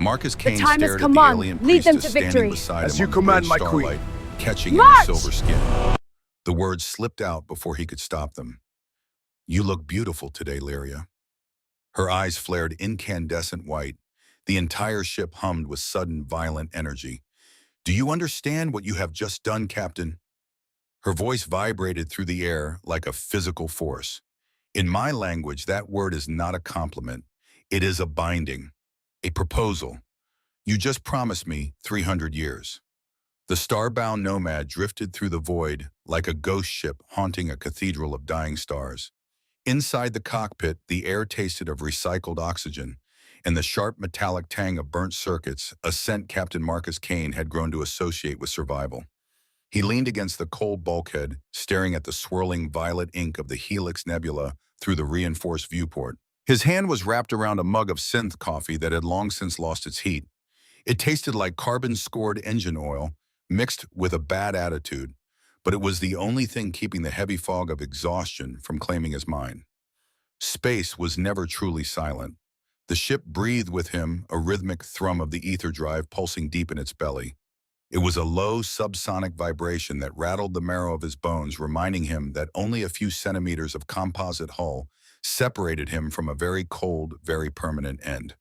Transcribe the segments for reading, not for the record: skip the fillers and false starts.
Marcus The Kane time has stared at come the on. alien Lead them priestess to standing victory. beside As him you on the command, bridge my queen. starlight, catching in March! his silver skin. The words slipped out before he could stop them. "You look beautiful today, Lyria." Her eyes flared incandescent white. The entire ship hummed with sudden, violent energy. "Do you understand what you have just done, Captain?" Her voice vibrated through the air like a physical force. "In my language, that word is not a compliment. It is a binding, a proposal. You just promised me 300 years." The starbound nomad drifted through the void like a ghost ship haunting a cathedral of dying stars. Inside the cockpit, the air tasted of recycled oxygen and the sharp metallic tang of burnt circuits, a scent Captain Marcus Kane had grown to associate with survival. He leaned against the cold bulkhead, staring at the swirling violet ink of the Helix Nebula through the reinforced viewport. His hand was wrapped around a mug of synth coffee that had long since lost its heat. It tasted like carbon-scored engine oil, mixed with a bad attitude, but it was the only thing keeping the heavy fog of exhaustion from claiming his mind. Space was never truly silent. The ship breathed with him, a rhythmic thrum of the ether drive pulsing deep in its belly. It was a low, subsonic vibration that rattled the marrow of his bones, reminding him that only a few centimeters of composite hull separated him from a very cold, very permanent end.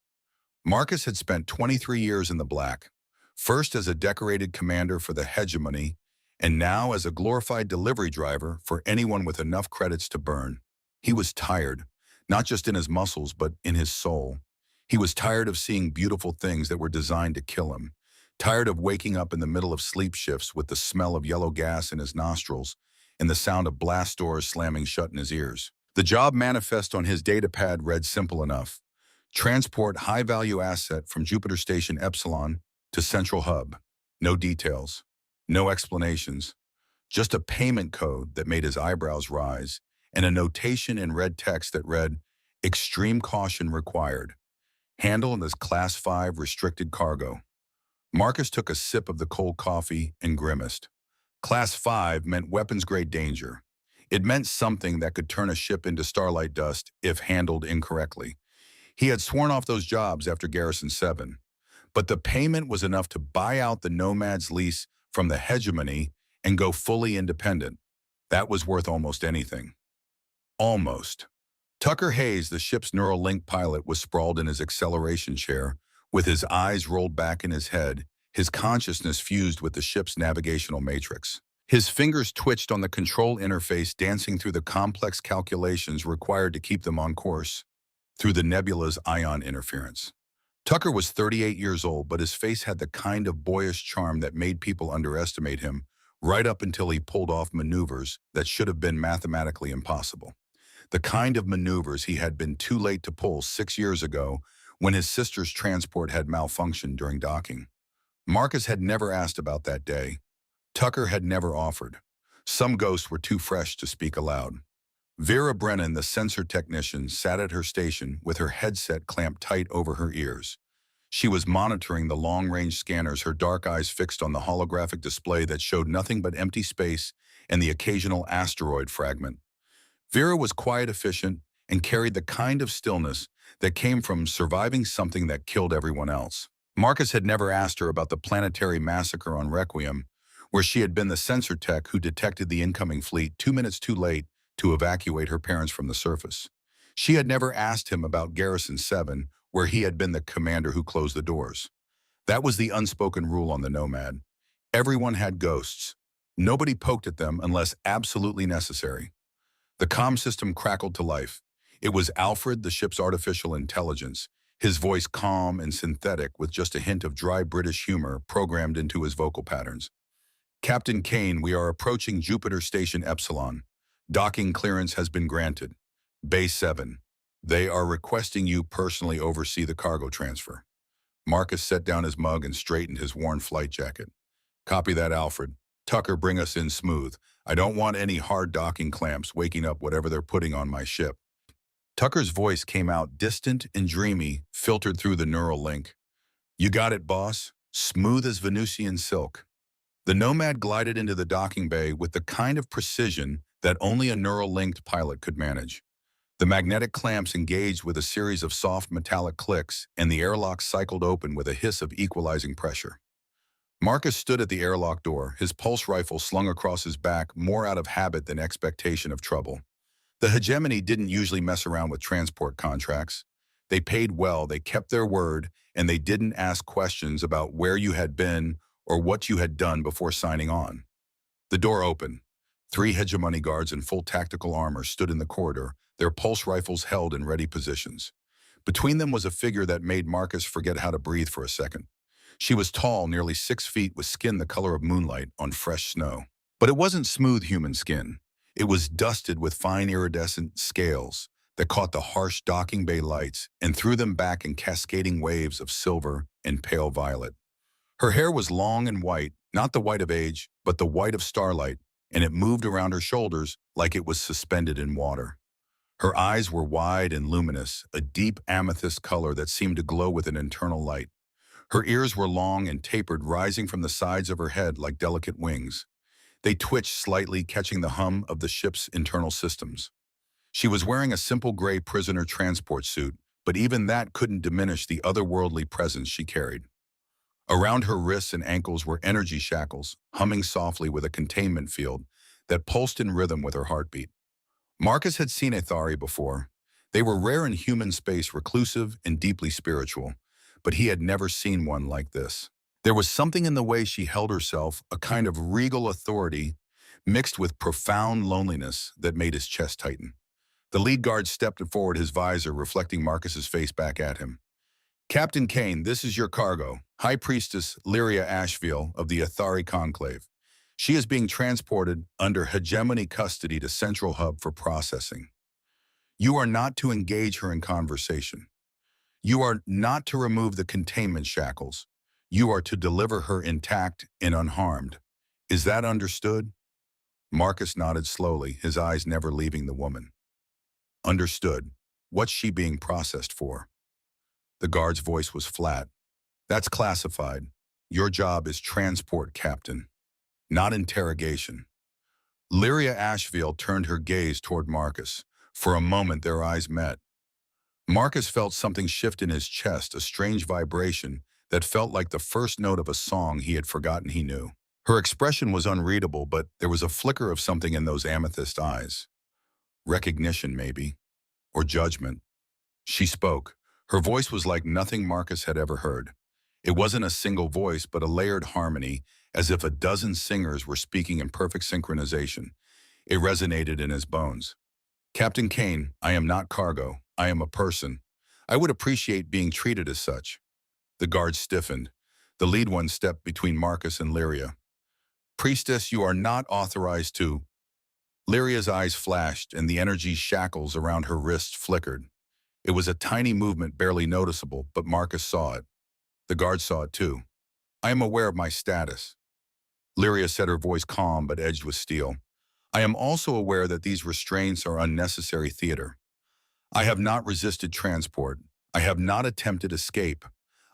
Marcus had spent 23 years in the black, first as a decorated commander for the hegemony, and now as a glorified delivery driver for anyone with enough credits to burn. He was tired, not just in his muscles, but in his soul. He was tired of seeing beautiful things that were designed to kill him, tired of waking up in the middle of sleep shifts with the smell of yellow gas in his nostrils and the sound of blast doors slamming shut in his ears. The job manifest on his datapad read simple enough: transport high-value asset from Jupiter Station Epsilon to Central Hub. No details, no explanations, just a payment code that made his eyebrows rise and a notation in red text that read, "Extreme caution required. Handled as Class 5 restricted cargo." Marcus took a sip of the cold coffee and grimaced. Class 5 meant weapons-grade danger. It meant something that could turn a ship into starlight dust if handled incorrectly. He had sworn off those jobs after Garrison 7, but the payment was enough to buy out the Nomad's lease from the hegemony and go fully independent. That was worth almost anything. Almost. Tucker Hayes, the ship's Neuralink pilot, was sprawled in his acceleration chair, with his eyes rolled back in his head, his consciousness fused with the ship's navigational matrix. His fingers twitched on the control interface, dancing through the complex calculations required to keep them on course, through the nebula's ion interference. Tucker was 38 years old, but his face had the kind of boyish charm that made people underestimate him, right up until he pulled off maneuvers that should have been mathematically impossible. The kind of maneuvers he had been too late to pull 6 years ago when his sister's transport had malfunctioned during docking. Marcus had never asked about that day. Tucker had never offered. Some ghosts were too fresh to speak aloud. Vera Brennan, the sensor technician, sat at her station with her headset clamped tight over her ears. She was monitoring the long-range scanners, her dark eyes fixed on the holographic display that showed nothing but empty space and the occasional asteroid fragment. Vera was quiet, efficient, and carried the kind of stillness that came from surviving something that killed everyone else. Marcus had never asked her about the planetary massacre on Requiem, where she had been the sensor tech who detected the incoming fleet 2 minutes too late to evacuate her parents from the surface. She had never asked him about Garrison 7, where he had been the commander who closed the doors. That was the unspoken rule on the Nomad. Everyone had ghosts. Nobody poked at them unless absolutely necessary. The comm system crackled to life. It was Alfred, the ship's artificial intelligence, his voice calm and synthetic with just a hint of dry British humor programmed into his vocal patterns. "Captain Kane, we are approaching Jupiter Station Epsilon. Docking clearance has been granted. Bay 7. They are requesting you personally oversee the cargo transfer." Marcus set down his mug and straightened his worn flight jacket. "Copy that, Alfred. Tucker, bring us in smooth. I don't want any hard docking clamps waking up whatever they're putting on my ship." Tucker's voice came out distant and dreamy, filtered through the neural link. "You got it, boss. Smooth as Venusian silk." The Nomad glided into the docking bay with the kind of precision that only a neural-linked pilot could manage. The magnetic clamps engaged with a series of soft metallic clicks, and the airlock cycled open with a hiss of equalizing pressure. Marcus stood at the airlock door, his pulse rifle slung across his back, more out of habit than expectation of trouble. The hegemony didn't usually mess around with transport contracts. They paid well, they kept their word, and they didn't ask questions about where you had been or what you had done before signing on. The door opened. Three hegemony guards in full tactical armor stood in the corridor, their pulse rifles held in ready positions. Between them was a figure that made Marcus forget how to breathe for a second. She was tall, nearly 6 feet, with skin the color of moonlight on fresh snow. But it wasn't smooth human skin. It was dusted with fine iridescent scales that caught the harsh docking bay lights and threw them back in cascading waves of silver and pale violet. Her hair was long and white, not the white of age, but the white of starlight, and it moved around her shoulders like it was suspended in water. Her eyes were wide and luminous, a deep amethyst color that seemed to glow with an internal light. Her ears were long and tapered, rising from the sides of her head like delicate wings. They twitched slightly, catching the hum of the ship's internal systems. She was wearing a simple gray prisoner transport suit, but even that couldn't diminish the otherworldly presence she carried. Around her wrists and ankles were energy shackles, humming softly with a containment field that pulsed in rhythm with her heartbeat. Marcus had seen Athari before. They were rare in human space, reclusive and deeply spiritual, but he had never seen one like this. There was something in the way she held herself, a kind of regal authority mixed with profound loneliness that made his chest tighten. The lead guard stepped forward, his visor reflecting Marcus's face back at him. "Captain Kane, this is your cargo, High Priestess Lyria Asheville of the Athari Conclave. She is being transported under hegemony custody to Central Hub for processing. You are not to engage her in conversation. You are not to remove the containment shackles. You are to deliver her intact and unharmed. Is that understood?" Marcus nodded slowly, his eyes never leaving the woman. "Understood. What's she being processed for?" The guard's voice was flat. "That's classified. Your job is transport, Captain, not interrogation." Lyria Asheville turned her gaze toward Marcus. For a moment, their eyes met. Marcus felt something shift in his chest, a strange vibration that felt like the first note of a song he had forgotten he knew. Her expression was unreadable, but there was a flicker of something in those amethyst eyes. Recognition, maybe, or judgment. She spoke. Her voice was like nothing Marcus had ever heard. It wasn't a single voice, but a layered harmony, as if a dozen singers were speaking in perfect synchronization. It resonated in his bones. "Captain Kane, I am not cargo. I am a person. I would appreciate being treated as such." The guard stiffened. The lead one stepped between Marcus and Lyria. "Priestess, you are not authorized to—" Lyria's eyes flashed, and the energy shackles around her wrists flickered. It was a tiny movement, barely noticeable, but Marcus saw it. The guard saw it too. "I am aware of my status." Lyria said, her voice calm but edged with steel. "I am also aware that these restraints are unnecessary theater. I have not resisted transport. I have not attempted escape.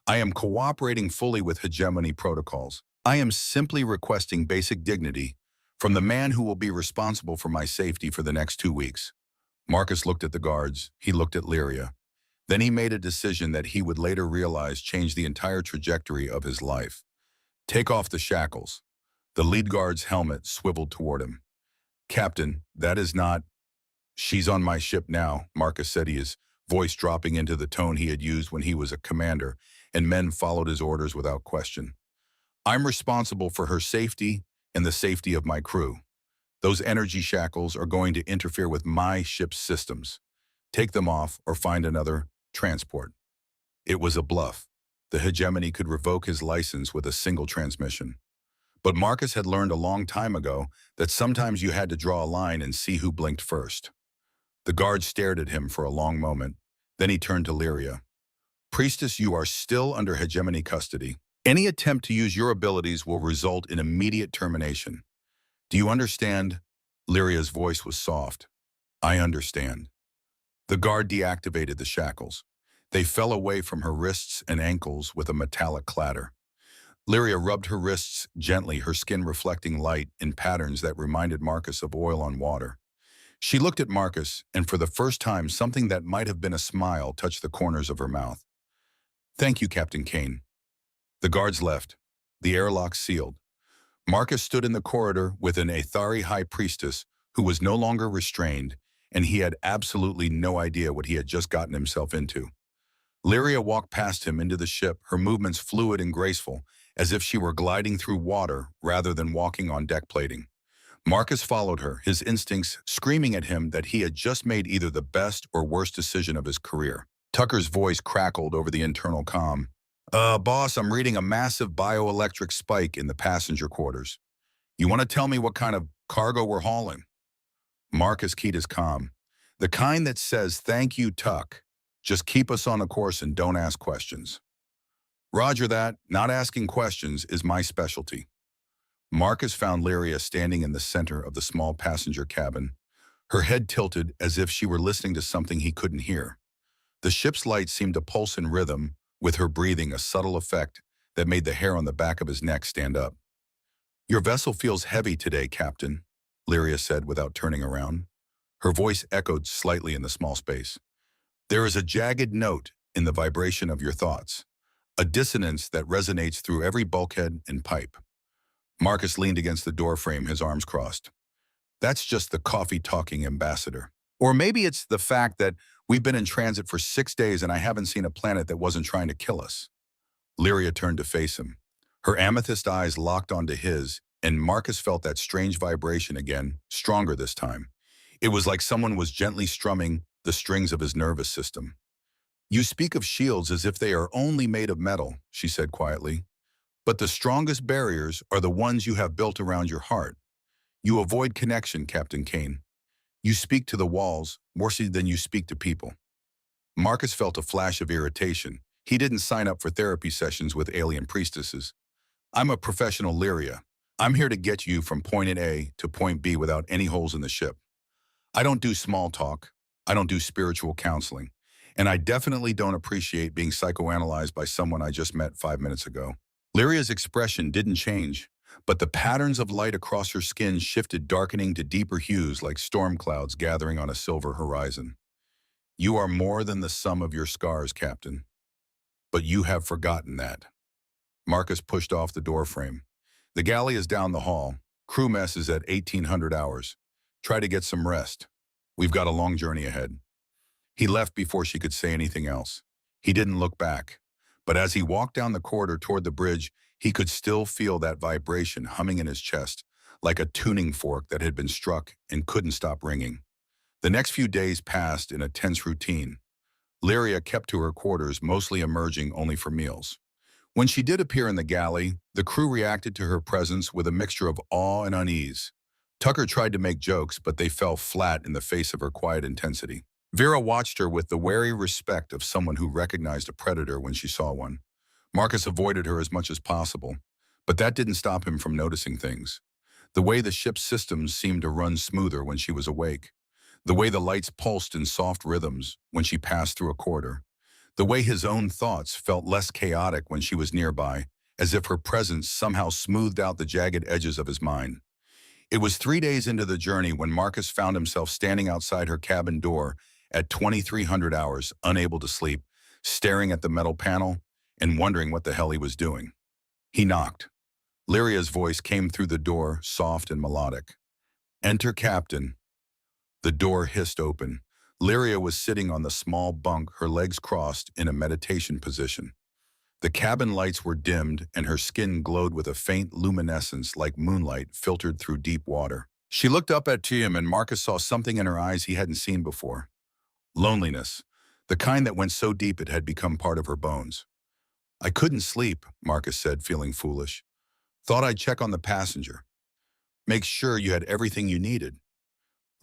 I am cooperating fully with hegemony protocols. I am simply requesting basic dignity from the man who will be responsible for my safety for the next 2 weeks." Marcus looked at the guards. He looked at Lyria. Then he made a decision that he would later realize changed the entire trajectory of his life. "Take off the shackles." The lead guard's helmet swiveled toward him. "Captain, that is not—" "She's on my ship now," Marcus said, his voice dropping into the tone he had used when he was a commander, and men followed his orders without question. "I'm responsible for her safety and the safety of my crew. Those energy shackles are going to interfere with my ship's systems. Take them off or find another transport." It was a bluff. The hegemony could revoke his license with a single transmission. But Marcus had learned a long time ago that sometimes you had to draw a line and see who blinked first. The guard stared at him for a long moment. Then he turned to Lyria. "Priestess, you are still under hegemony custody. Any attempt to use your abilities will result in immediate termination. Do you understand?" Lyria's voice was soft. "I understand." The guard deactivated the shackles. They fell away from her wrists and ankles with a metallic clatter. Lyria rubbed her wrists gently, her skin reflecting light in patterns that reminded Marcus of oil on water. She looked at Marcus, and for the first time, something that might have been a smile touched the corners of her mouth. Thank you, Captain Kane. The guards left. The airlock sealed. Marcus stood in the corridor with an Athari high priestess who was no longer restrained, and he had absolutely no idea what he had just gotten himself into. Lyria walked past him into the ship, her movements fluid and graceful, as if she were gliding through water rather than walking on deck plating. Marcus followed her, his instincts screaming at him that he had just made either the best or worst decision of his career. Tucker's voice crackled over the internal comm. Boss, I'm reading a massive bioelectric spike in the passenger quarters. You want to tell me what kind of cargo we're hauling? Marcus keyed his comm. The kind that says, thank you, Tuck. Just keep us on a course and don't ask questions. Roger that. Not asking questions is my specialty. Marcus found Lyria standing in the center of the small passenger cabin, her head tilted as if she were listening to something he couldn't hear. The ship's lights seemed to pulse in rhythm, with her breathing a subtle effect that made the hair on the back of his neck stand up. Your vessel feels heavy today, Captain, Lyria said without turning around. Her voice echoed slightly in the small space. There is a jagged note in the vibration of your thoughts, a dissonance that resonates through every bulkhead and pipe. Marcus leaned against the doorframe, his arms crossed. That's just the coffee-talking ambassador. Or maybe it's the fact that we've been in transit for 6 days and I haven't seen a planet that wasn't trying to kill us. Lyria turned to face him. Her amethyst eyes locked onto his, and Marcus felt that strange vibration again, stronger this time. It was like someone was gently strumming the strings of his nervous system. You speak of shields as if they are only made of metal, she said quietly. But the strongest barriers are the ones you have built around your heart. You avoid connection, Captain Kane. You speak to the walls more so than you speak to people. Marcus felt a flash of irritation. He didn't sign up for therapy sessions with alien priestesses. I'm a professional Lyria. I'm here to get you from point A to point B without any holes in the ship. I don't do small talk. I don't do spiritual counseling. And I definitely don't appreciate being psychoanalyzed by someone I just met 5 minutes ago. Lyria's expression didn't change, but the patterns of light across her skin shifted, darkening to deeper hues like storm clouds gathering on a silver horizon. You are more than the sum of your scars, Captain. But you have forgotten that. Marcus pushed off the doorframe. The galley is down the hall. Crew mess is at 1800 hours. Try to get some rest. We've got a long journey ahead. He left before she could say anything else. He didn't look back. But as he walked down the corridor toward the bridge, he could still feel that vibration humming in his chest, like a tuning fork that had been struck and couldn't stop ringing. The next few days passed in a tense routine. Lyria kept to her quarters, mostly emerging only for meals. When she did appear in the galley, the crew reacted to her presence with a mixture of awe and unease. Tucker tried to make jokes, but they fell flat in the face of her quiet intensity. Vera watched her with the wary respect of someone who recognized a predator when she saw one. Marcus avoided her as much as possible, but that didn't stop him from noticing things. The way the ship's systems seemed to run smoother when she was awake. The way the lights pulsed in soft rhythms when she passed through a corridor. The way his own thoughts felt less chaotic when she was nearby, as if her presence somehow smoothed out the jagged edges of his mind. It was 3 days into the journey when Marcus found himself standing outside her cabin door at 2300 hours, unable to sleep, staring at the metal panel and wondering what the hell he was doing. He knocked. Lyria's voice came through the door, soft and melodic. Enter, Captain. The door hissed open. Lyria was sitting on the small bunk, her legs crossed in a meditation position. The cabin lights were dimmed and her skin glowed with a faint luminescence like moonlight filtered through deep water. She looked up at him and Marcus saw something in her eyes he hadn't seen before. Loneliness, the kind that went so deep it had become part of her bones. I couldn't sleep, Marcus said, feeling foolish. Thought I'd check on the passenger. Make sure you had everything you needed.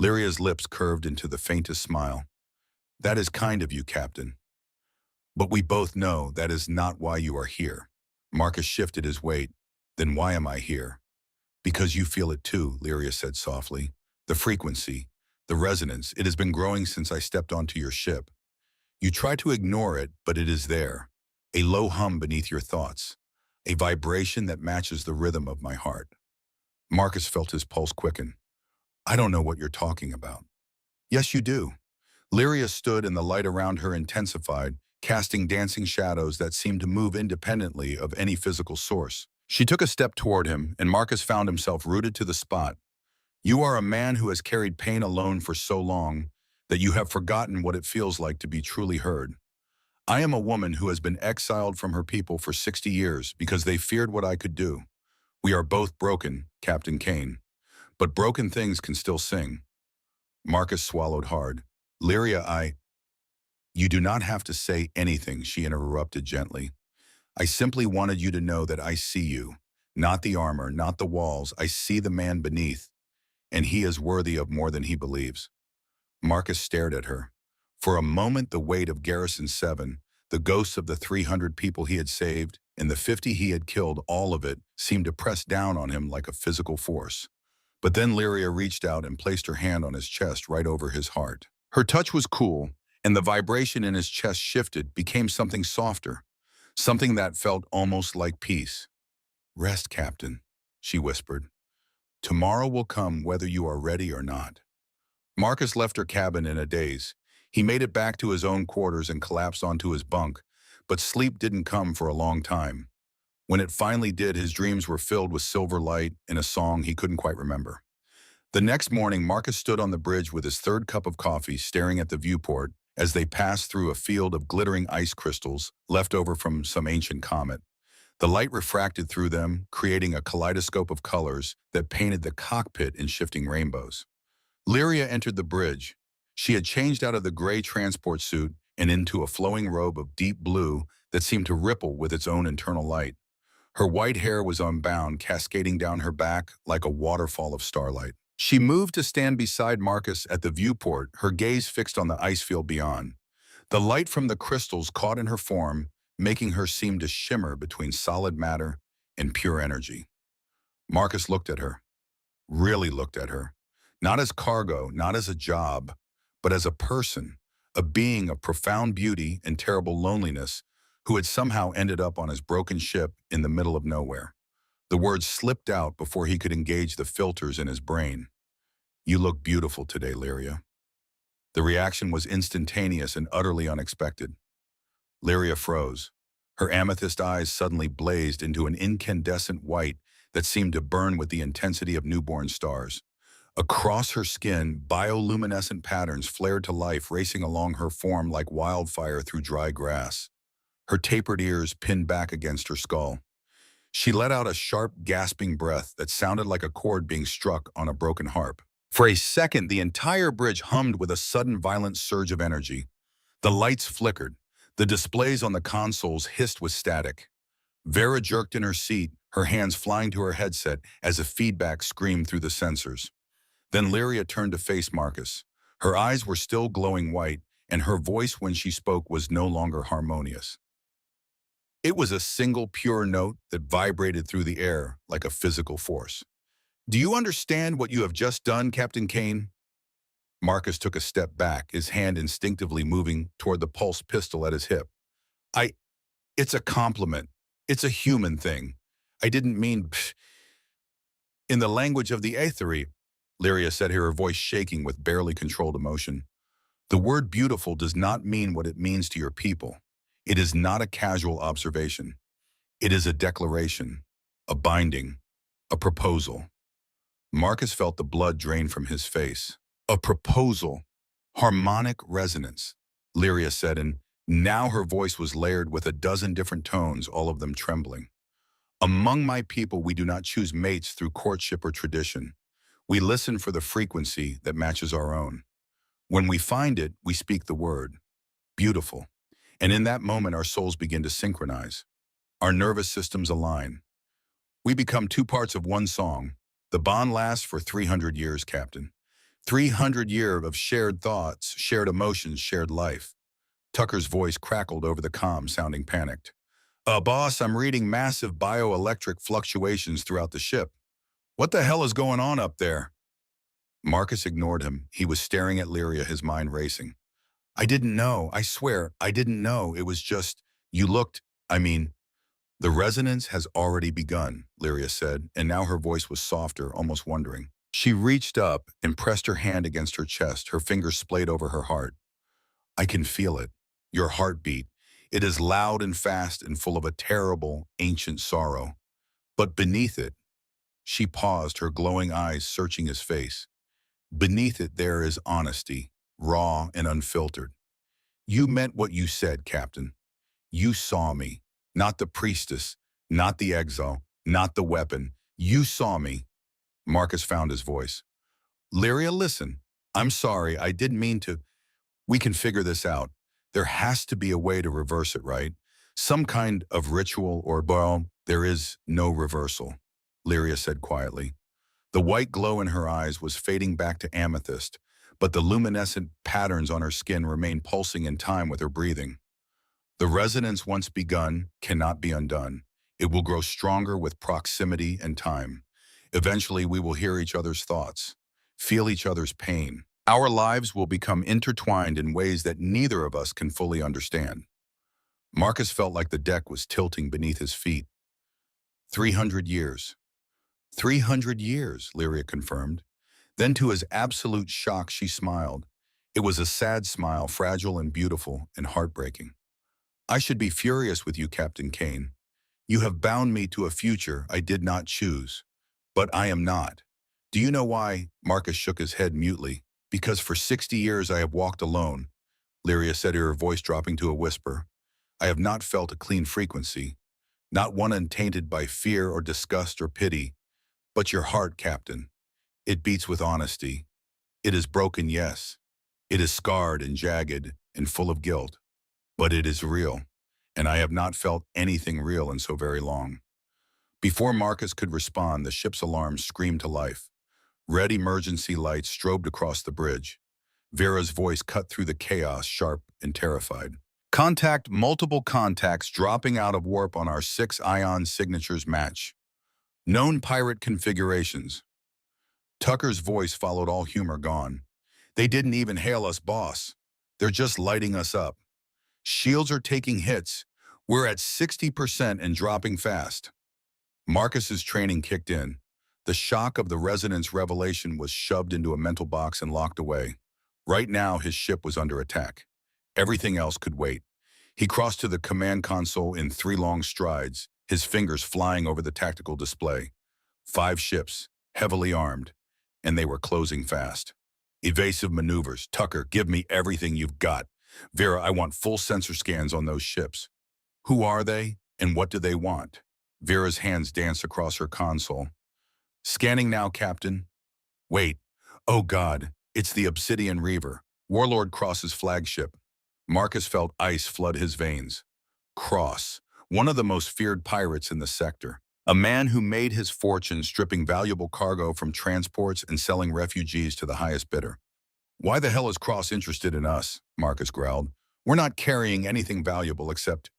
Lyria's lips curved into the faintest smile. That is kind of you, Captain. But we both know that is not why you are here. Marcus shifted his weight. Then why am I here? Because you feel it too, Lyria said softly. The frequency, the resonance, it has been growing since I stepped onto your ship. You try to ignore it, but it is there. A low hum beneath your thoughts. A vibration that matches the rhythm of my heart. Marcus felt his pulse quicken. I don't know what you're talking about. Yes, you do. Lyria stood and the light around her intensified, casting dancing shadows that seemed to move independently of any physical source. She took a step toward him, and Marcus found himself rooted to the spot. You are a man who has carried pain alone for so long that you have forgotten what it feels like to be truly heard. I am a woman who has been exiled from her people for 60 years because they feared what I could do. We are both broken, Captain Kane. But broken things can still sing. Marcus swallowed hard. Lyria, You do not have to say anything, she interrupted gently. I simply wanted you to know that I see you. Not the armor, not the walls. I see the man beneath, and he is worthy of more than he believes. Marcus stared at her. For a moment, the weight of Garrison 7, the ghosts of the 300 people he had saved, and the 50 he had killed, all of it, seemed to press down on him like a physical force. But then Lyria reached out and placed her hand on his chest right over his heart. Her touch was cool, and the vibration in his chest shifted, became something softer, something that felt almost like peace. Rest, Captain, she whispered. Tomorrow will come whether you are ready or not. Marcus left her cabin in a daze. He made it back to his own quarters and collapsed onto his bunk, but sleep didn't come for a long time. When it finally did, his dreams were filled with silver light and a song he couldn't quite remember. The next morning, Marcus stood on the bridge with his third cup of coffee, staring at the viewport as they passed through a field of glittering ice crystals left over from some ancient comet. The light refracted through them, creating a kaleidoscope of colors that painted the cockpit in shifting rainbows. Lyria entered the bridge. She had changed out of the gray transport suit and into a flowing robe of deep blue that seemed to ripple with its own internal light. Her white hair was unbound, cascading down her back like a waterfall of starlight. She moved to stand beside Marcus at the viewport, her gaze fixed on the ice field beyond. The light from the crystals caught in her form, making her seem to shimmer between solid matter and pure energy. Marcus looked at her, really looked at her, not as cargo, not as a job, but as a person, a being of profound beauty and terrible loneliness who had somehow ended up on his broken ship in the middle of nowhere. The words slipped out before he could engage the filters in his brain. You look beautiful today, Lyria. The reaction was instantaneous and utterly unexpected. Lyria froze. Her amethyst eyes suddenly blazed into an incandescent white that seemed to burn with the intensity of newborn stars. Across her skin, bioluminescent patterns flared to life, racing along her form like wildfire through dry grass. Her tapered ears pinned back against her skull. She let out a sharp, gasping breath that sounded like a chord being struck on a broken harp. For a second, the entire bridge hummed with a sudden violent surge of energy. The lights flickered. The displays on the consoles hissed with static. Vera jerked in her seat, her hands flying to her headset as a feedback screamed through the sensors. Then Lyria turned to face Marcus. Her eyes were still glowing white, and her voice when she spoke was no longer harmonious. It was a single pure note that vibrated through the air like a physical force. Do you understand what you have just done, Captain Kane? Marcus took a step back, his hand instinctively moving toward the pulse pistol at his hip. It's a compliment. It's a human thing. I didn't mean in the language of the Aethery, Lyria said, her voice shaking with barely controlled emotion. The word beautiful does not mean what it means to your people. It is not a casual observation. It is a declaration, a binding, a proposal. Marcus felt the blood drain from his face. A proposal. Harmonic resonance, Lyria said, and now her voice was layered with a dozen different tones, all of them trembling. Among my people, we do not choose mates through courtship or tradition. We listen for the frequency that matches our own. When we find it, we speak the word, beautiful. And in that moment, our souls begin to synchronize. Our nervous systems align. We become two parts of one song. The bond lasts for 300 years, Captain. 300 years of shared thoughts, shared emotions, shared life. Tucker's voice crackled over the comm, sounding panicked. Boss, I'm reading massive bioelectric fluctuations throughout the ship. What the hell is going on up there? Marcus ignored him. He was staring at Lyria, his mind racing. I didn't know. I swear, I didn't know. It was just, you looked, the resonance has already begun, Lyria said, and now her voice was softer, almost wondering. She reached up and pressed her hand against her chest, her fingers splayed over her heart. I can feel it. Your heartbeat. It is loud and fast and full of a terrible, ancient sorrow. But beneath it, she paused, her glowing eyes searching his face. Beneath it there is honesty, raw and unfiltered. You meant what you said, Captain. You saw me. Not the priestess, not the exile, not the weapon. You saw me. Marcus found his voice. Lyria, listen. I'm sorry, I didn't mean to. We can figure this out. There has to be a way to reverse it, right? Some kind of ritual or, well, there is no reversal, Lyria said quietly. The white glow in her eyes was fading back to amethyst, but the luminescent patterns on her skin remained pulsing in time with her breathing. The resonance once begun cannot be undone. It will grow stronger with proximity and time. Eventually, we will hear each other's thoughts, feel each other's pain. Our lives will become intertwined in ways that neither of us can fully understand. Marcus felt like the deck was tilting beneath his feet. 300 years. 300 years, Lyria confirmed. Then to his absolute shock, she smiled. It was a sad smile, fragile and beautiful and heartbreaking. I should be furious with you, Captain Kane. You have bound me to a future I did not choose. But I am not. Do you know why? Marcus shook his head mutely. Because for 60 years I have walked alone, Lyria said, her voice dropping to a whisper. I have not felt a clean frequency, not one untainted by fear or disgust or pity. But your heart, Captain, it beats with honesty. It is broken, yes. It is scarred and jagged and full of guilt. But it is real, and I have not felt anything real in so very long. Before Marcus could respond, the ship's alarm screamed to life. Red emergency lights strobed across the bridge. Vera's voice cut through the chaos, sharp and terrified. Contact, multiple contacts dropping out of warp on our 6 ion signatures match. Known pirate configurations. Tucker's voice followed, all humor gone. They didn't even hail us, boss. They're just lighting us up. Shields are taking hits. We're at 60% and dropping fast. Marcus's training kicked in. The shock of the resonance revelation was shoved into a mental box and locked away. Right now, his ship was under attack. Everything else could wait. He crossed to the command console in 3 long strides, his fingers flying over the tactical display. 5 ships, heavily armed, and they were closing fast. Evasive maneuvers. Tucker, give me everything you've got. Vera, I want full sensor scans on those ships. Who are they, and what do they want? Vera's hands danced across her console. Scanning now, Captain. Wait. Oh God, it's the Obsidian Reaver. Warlord Cross's flagship. Marcus felt ice flood his veins. Cross, one of the most feared pirates in the sector. A man who made his fortune stripping valuable cargo from transports and selling refugees to the highest bidder. Why the hell is Cross interested in us? Marcus growled. We're not carrying anything valuable except...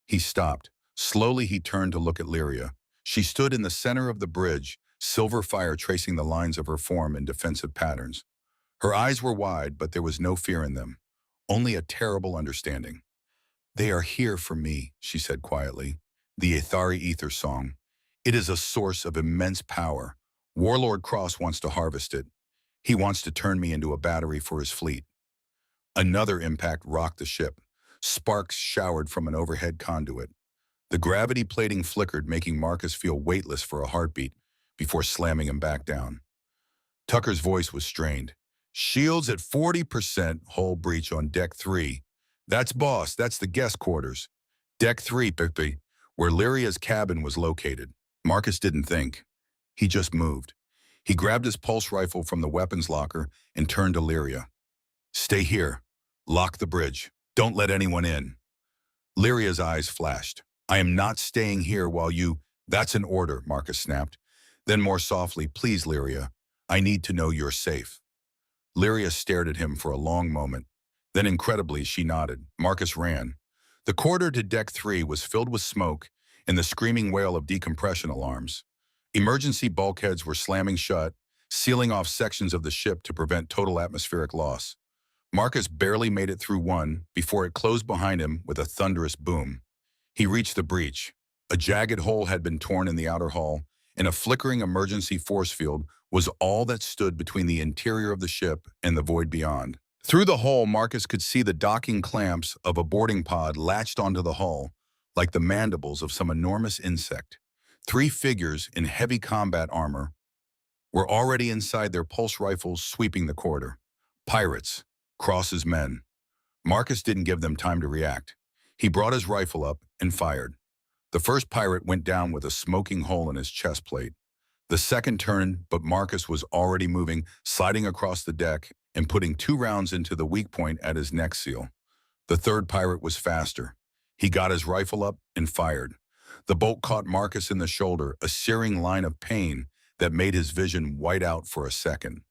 He stopped. Slowly he turned to look at Lyria. She stood in the center of the bridge, silver fire tracing the lines of her form in defensive patterns. Her eyes were wide, but there was no fear in them, only a terrible understanding. They are here for me, she said quietly. The Aethari Ether song. It is a source of immense power. Warlord Cross wants to harvest it. He wants to turn me into a battery for his fleet. Another impact rocked the ship. Sparks showered from an overhead conduit. The gravity plating flickered, making Marcus feel weightless for a heartbeat before slamming him back down. Tucker's voice was strained. Shields at 40%, hull breach on deck 3. That's boss, that's the guest quarters. Deck 3, Pippy, where Lyria's cabin was located. Marcus didn't think. He just moved. He grabbed his pulse rifle from the weapons locker and turned to Lyria. Stay here. Lock the bridge. Don't let anyone in. Lyria's eyes flashed. I am not staying here while you... That's an order, Marcus snapped. Then more softly, please, Lyria. I need to know you're safe. Lyria stared at him for a long moment. Then incredibly, she nodded. Marcus ran. The corridor to deck 3 was filled with smoke and the screaming wail of decompression alarms. Emergency bulkheads were slamming shut, sealing off sections of the ship to prevent total atmospheric loss. Marcus barely made it through one before it closed behind him with a thunderous boom. He reached the breach. A jagged hole had been torn in the outer hull, and a flickering emergency force field was all that stood between the interior of the ship and the void beyond. Through the hole, Marcus could see the docking clamps of a boarding pod latched onto the hull, like the mandibles of some enormous insect. Three figures in heavy combat armor were already inside, their pulse rifles sweeping the corridor. Pirates, Cross's men. Marcus didn't give them time to react. He brought his rifle up and fired. The first pirate went down with a smoking hole in his chest plate. The second turned, but Marcus was already moving, sliding across the deck and putting 2 rounds into the weak point at his neck seal. The third pirate was faster. He got his rifle up and fired. The bolt caught Marcus in the shoulder, a searing line of pain that made his vision white out for a second.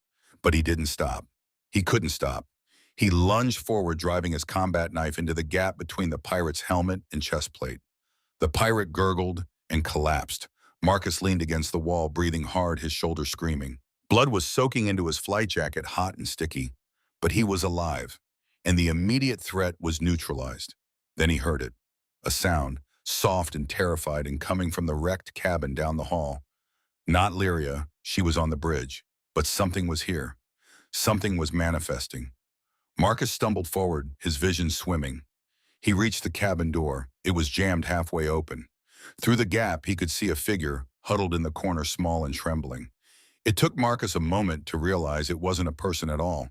But he didn't stop. He couldn't stop. He lunged forward, driving his combat knife into the gap between the pirate's helmet and chest plate. The pirate gurgled and collapsed. Marcus leaned against the wall, breathing hard, his shoulder screaming. Blood was soaking into his flight jacket, hot and sticky. But he was alive, and the immediate threat was neutralized. Then he heard it. A sound, soft and terrified, and coming from the wrecked cabin down the hall. Not Lyria, she was on the bridge, but something was here. Something was manifesting. Marcus stumbled forward, his vision swimming. He reached the cabin door. It was jammed halfway open. Through the gap, he could see a figure, huddled in the corner, small and trembling. It took Marcus a moment to realize it wasn't a person at all.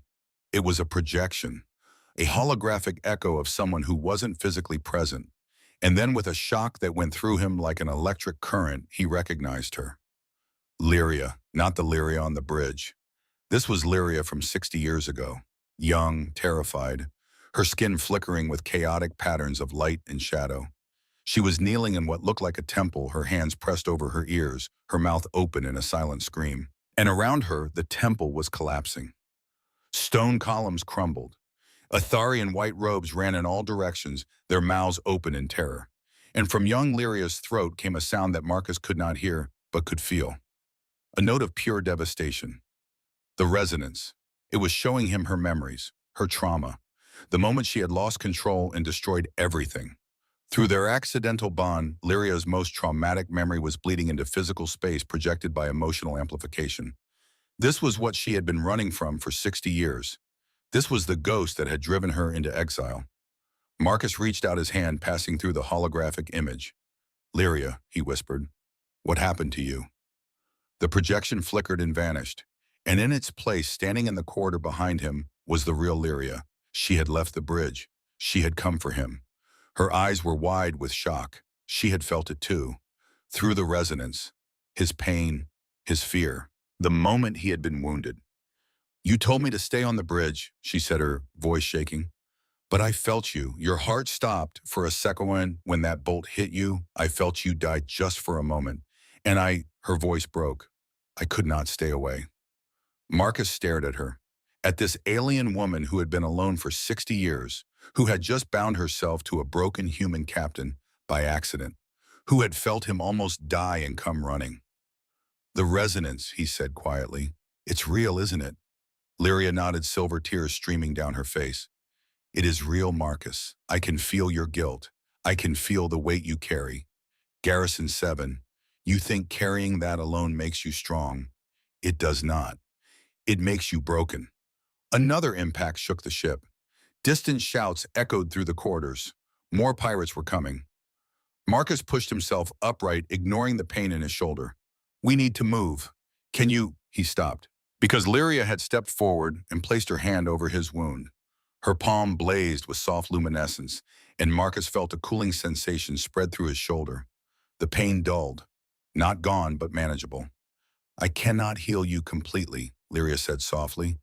It was a projection, a holographic echo of someone who wasn't physically present. And then, with a shock that went through him like an electric current, he recognized her. Lyria, not the Lyria on the bridge. This was Lyria from 60 years ago. Young, terrified, her skin flickering with chaotic patterns of light and shadow. She was kneeling in what looked like a temple, her hands pressed over her ears, her mouth open in a silent scream. And around her, the temple was collapsing. Stone columns crumbled. Athari in white robes ran in all directions, their mouths open in terror. And from young Lyria's throat came a sound that Marcus could not hear, but could feel. A note of pure devastation. The resonance. It was showing him her memories, her trauma, the moment she had lost control and destroyed everything. Through their accidental bond, Lyria's most traumatic memory was bleeding into physical space projected by emotional amplification. This was what she had been running from for 60 years. This was the ghost that had driven her into exile. Marcus reached out his hand, passing through the holographic image. "Lyria," he whispered, "what happened to you?" The projection flickered and vanished, and in its place, standing in the corridor behind him, was the real Lyria. She had left the bridge. She had come for him. Her eyes were wide with shock. She had felt it too. Through the resonance, his pain, his fear, the moment he had been wounded. "You told me to stay on the bridge," she said, her voice shaking. "But I felt you. Your heart stopped for a second when that bolt hit you. I felt you die just for a moment. And her voice broke. "I could not stay away." Marcus stared at her, at this alien woman who had been alone for 60 years, who had just bound herself to a broken human captain by accident, who had felt him almost die and come running. "The resonance," he said quietly. "It's real, isn't it?" Lyria nodded, silver tears streaming down her face. "It is real, Marcus. I can feel your guilt. I can feel the weight you carry. Garrison 7, you think carrying that alone makes you strong. It does not. It makes you broken." Another impact shook the ship. Distant shouts echoed through the corridors. More pirates were coming. Marcus pushed himself upright, ignoring the pain in his shoulder. "We need to move. Can you—" He stopped, because Lyria had stepped forward and placed her hand over his wound. Her palm blazed with soft luminescence, and Marcus felt a cooling sensation spread through his shoulder. The pain dulled. Not gone, but manageable. "I cannot heal you completely," Lyria said softly,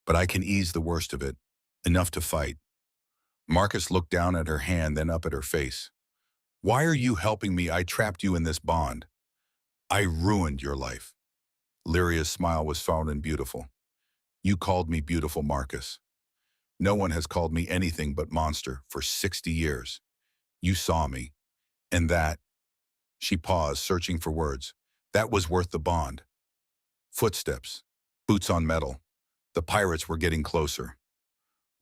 "but I can ease the worst of it. Enough to fight." Marcus looked down at her hand, then up at her face. "Why are you helping me? I trapped you in this bond. I ruined your life." Lyria's smile was soft and beautiful. "You called me beautiful, Marcus. No one has called me anything but monster for 60 years. You saw me. And that—" She paused, searching for words. "That was worth the bond." Footsteps. Boots on metal. The pirates were getting closer.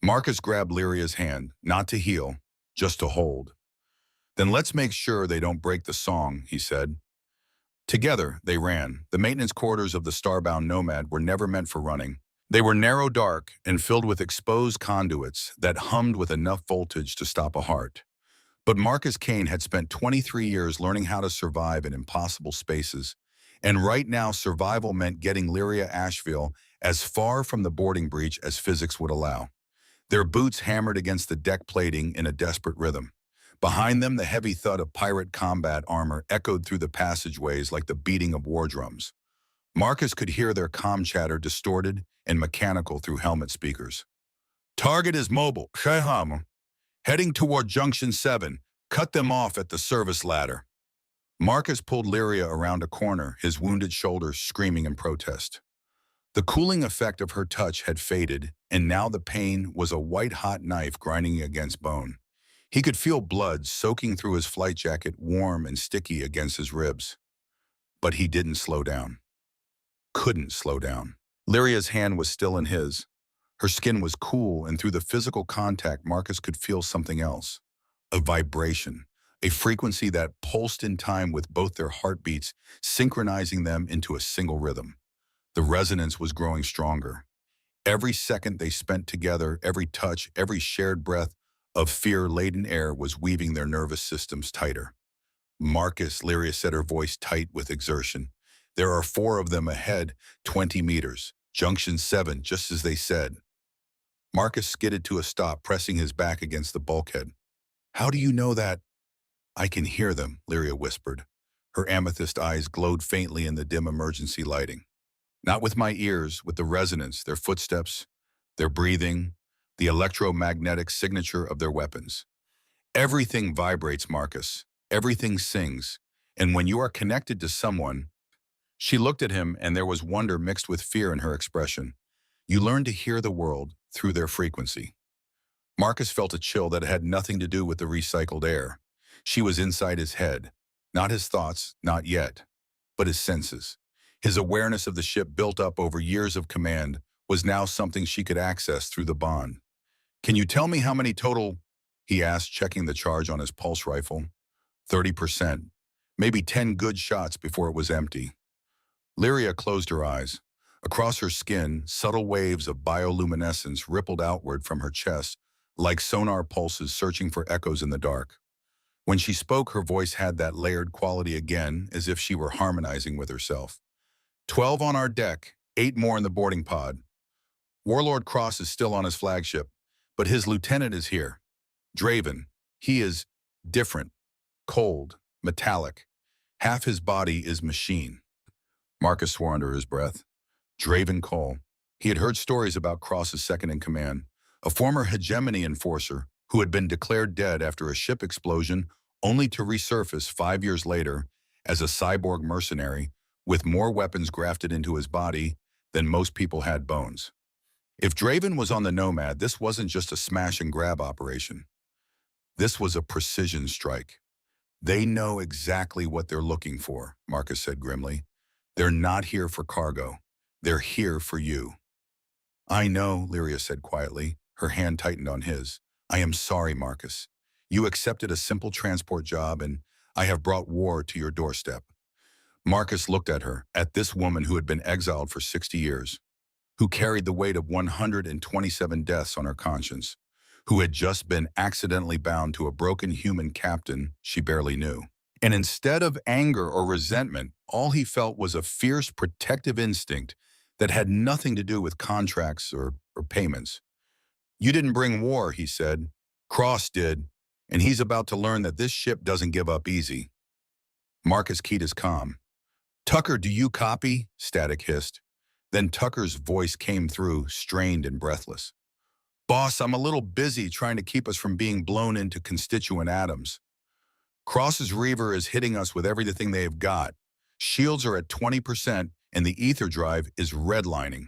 Marcus grabbed Lyria's hand, not to heal, just to hold. "Then let's make sure they don't break the song," he said. Together, they ran. The maintenance quarters of the starbound Nomad were never meant for running. They were narrow, dark, and filled with exposed conduits that hummed with enough voltage to stop a heart. But Marcus Kane had spent 23 years learning how to survive in impossible spaces, and right now survival meant getting Lyria Asheville as far from the boarding breach as physics would allow. Their boots hammered against the deck plating in a desperate rhythm. Behind them, the heavy thud of pirate combat armor echoed through the passageways like the beating of war drums. Marcus could hear their comm chatter distorted and mechanical through helmet speakers. Target is mobile. Sheham. Heading toward Junction 7. Cut them off at the service ladder. Marcus pulled Lyria around a corner, his wounded shoulder screaming in protest. The cooling effect of her touch had faded, and now the pain was a white-hot knife grinding against bone. He could feel blood soaking through his flight jacket, warm and sticky against his ribs. But he didn't slow down. Couldn't slow down. Lyria's hand was still in his. Her skin was cool, and through the physical contact, Marcus could feel something else. A vibration, a frequency that pulsed in time with both their heartbeats, synchronizing them into a single rhythm. The resonance was growing stronger. Every second they spent together, every touch, every shared breath of fear-laden air was weaving their nervous systems tighter. Marcus, Lyria said, her voice tight with exertion. There are 4 of them ahead, 20 meters. Junction 7, just as they said. Marcus skidded to a stop, pressing his back against the bulkhead. How do you know that? I can hear them, Lyria whispered. Her amethyst eyes glowed faintly in the dim emergency lighting. Not with my ears, with the resonance, their footsteps, their breathing, the electromagnetic signature of their weapons. Everything vibrates, Marcus. Everything sings. And when you are connected to someone, she looked at him and there was wonder mixed with fear in her expression. You learn to hear the world through their frequency. Marcus felt a chill that had nothing to do with the recycled air. She was inside his head. Not his thoughts, not yet, but his senses. His awareness of the ship built up over years of command was now something she could access through the bond. Can you tell me how many total? He asked, checking the charge on his pulse rifle. 30%. Maybe 10 good shots before it was empty. Lyria closed her eyes. Across her skin, subtle waves of bioluminescence rippled outward from her chest, like sonar pulses searching for echoes in the dark. When she spoke, her voice had that layered quality again, as if she were harmonizing with herself. 12 on our deck, 8 more in the boarding pod. Warlord Cross is still on his flagship, but his lieutenant is here. Draven. He is different, cold, metallic. Half his body is machine. Marcus swore under his breath. Draven Cole. He had heard stories about Cross's second-in-command, a former hegemony enforcer who had been declared dead after a ship explosion only to resurface 5 years later as a cyborg mercenary with more weapons grafted into his body than most people had bones. If Draven was on the Nomad, this wasn't just a smash-and-grab operation. This was a precision strike. They know exactly what they're looking for, Marcus said grimly. They're not here for cargo. They're here for you. I know, Lyria said quietly. Her hand tightened on his. I am sorry, Marcus. You accepted a simple transport job, and I have brought war to your doorstep. Marcus looked at her, at this woman who had been exiled for 60 years, who carried the weight of 127 deaths on her conscience, who had just been accidentally bound to a broken human captain she barely knew. And instead of anger or resentment, all he felt was a fierce protective instinct that had nothing to do with contracts or payments. You didn't bring war, he said. Cross did, and he's about to learn that this ship doesn't give up easy. Marcus keyed his comm. Tucker, do you copy? Static hissed. Then Tucker's voice came through, strained and breathless. Boss, I'm a little busy trying to keep us from being blown into constituent atoms. Cross's Reaver is hitting us with everything they have got. Shields are at 20%, and the ether drive is redlining.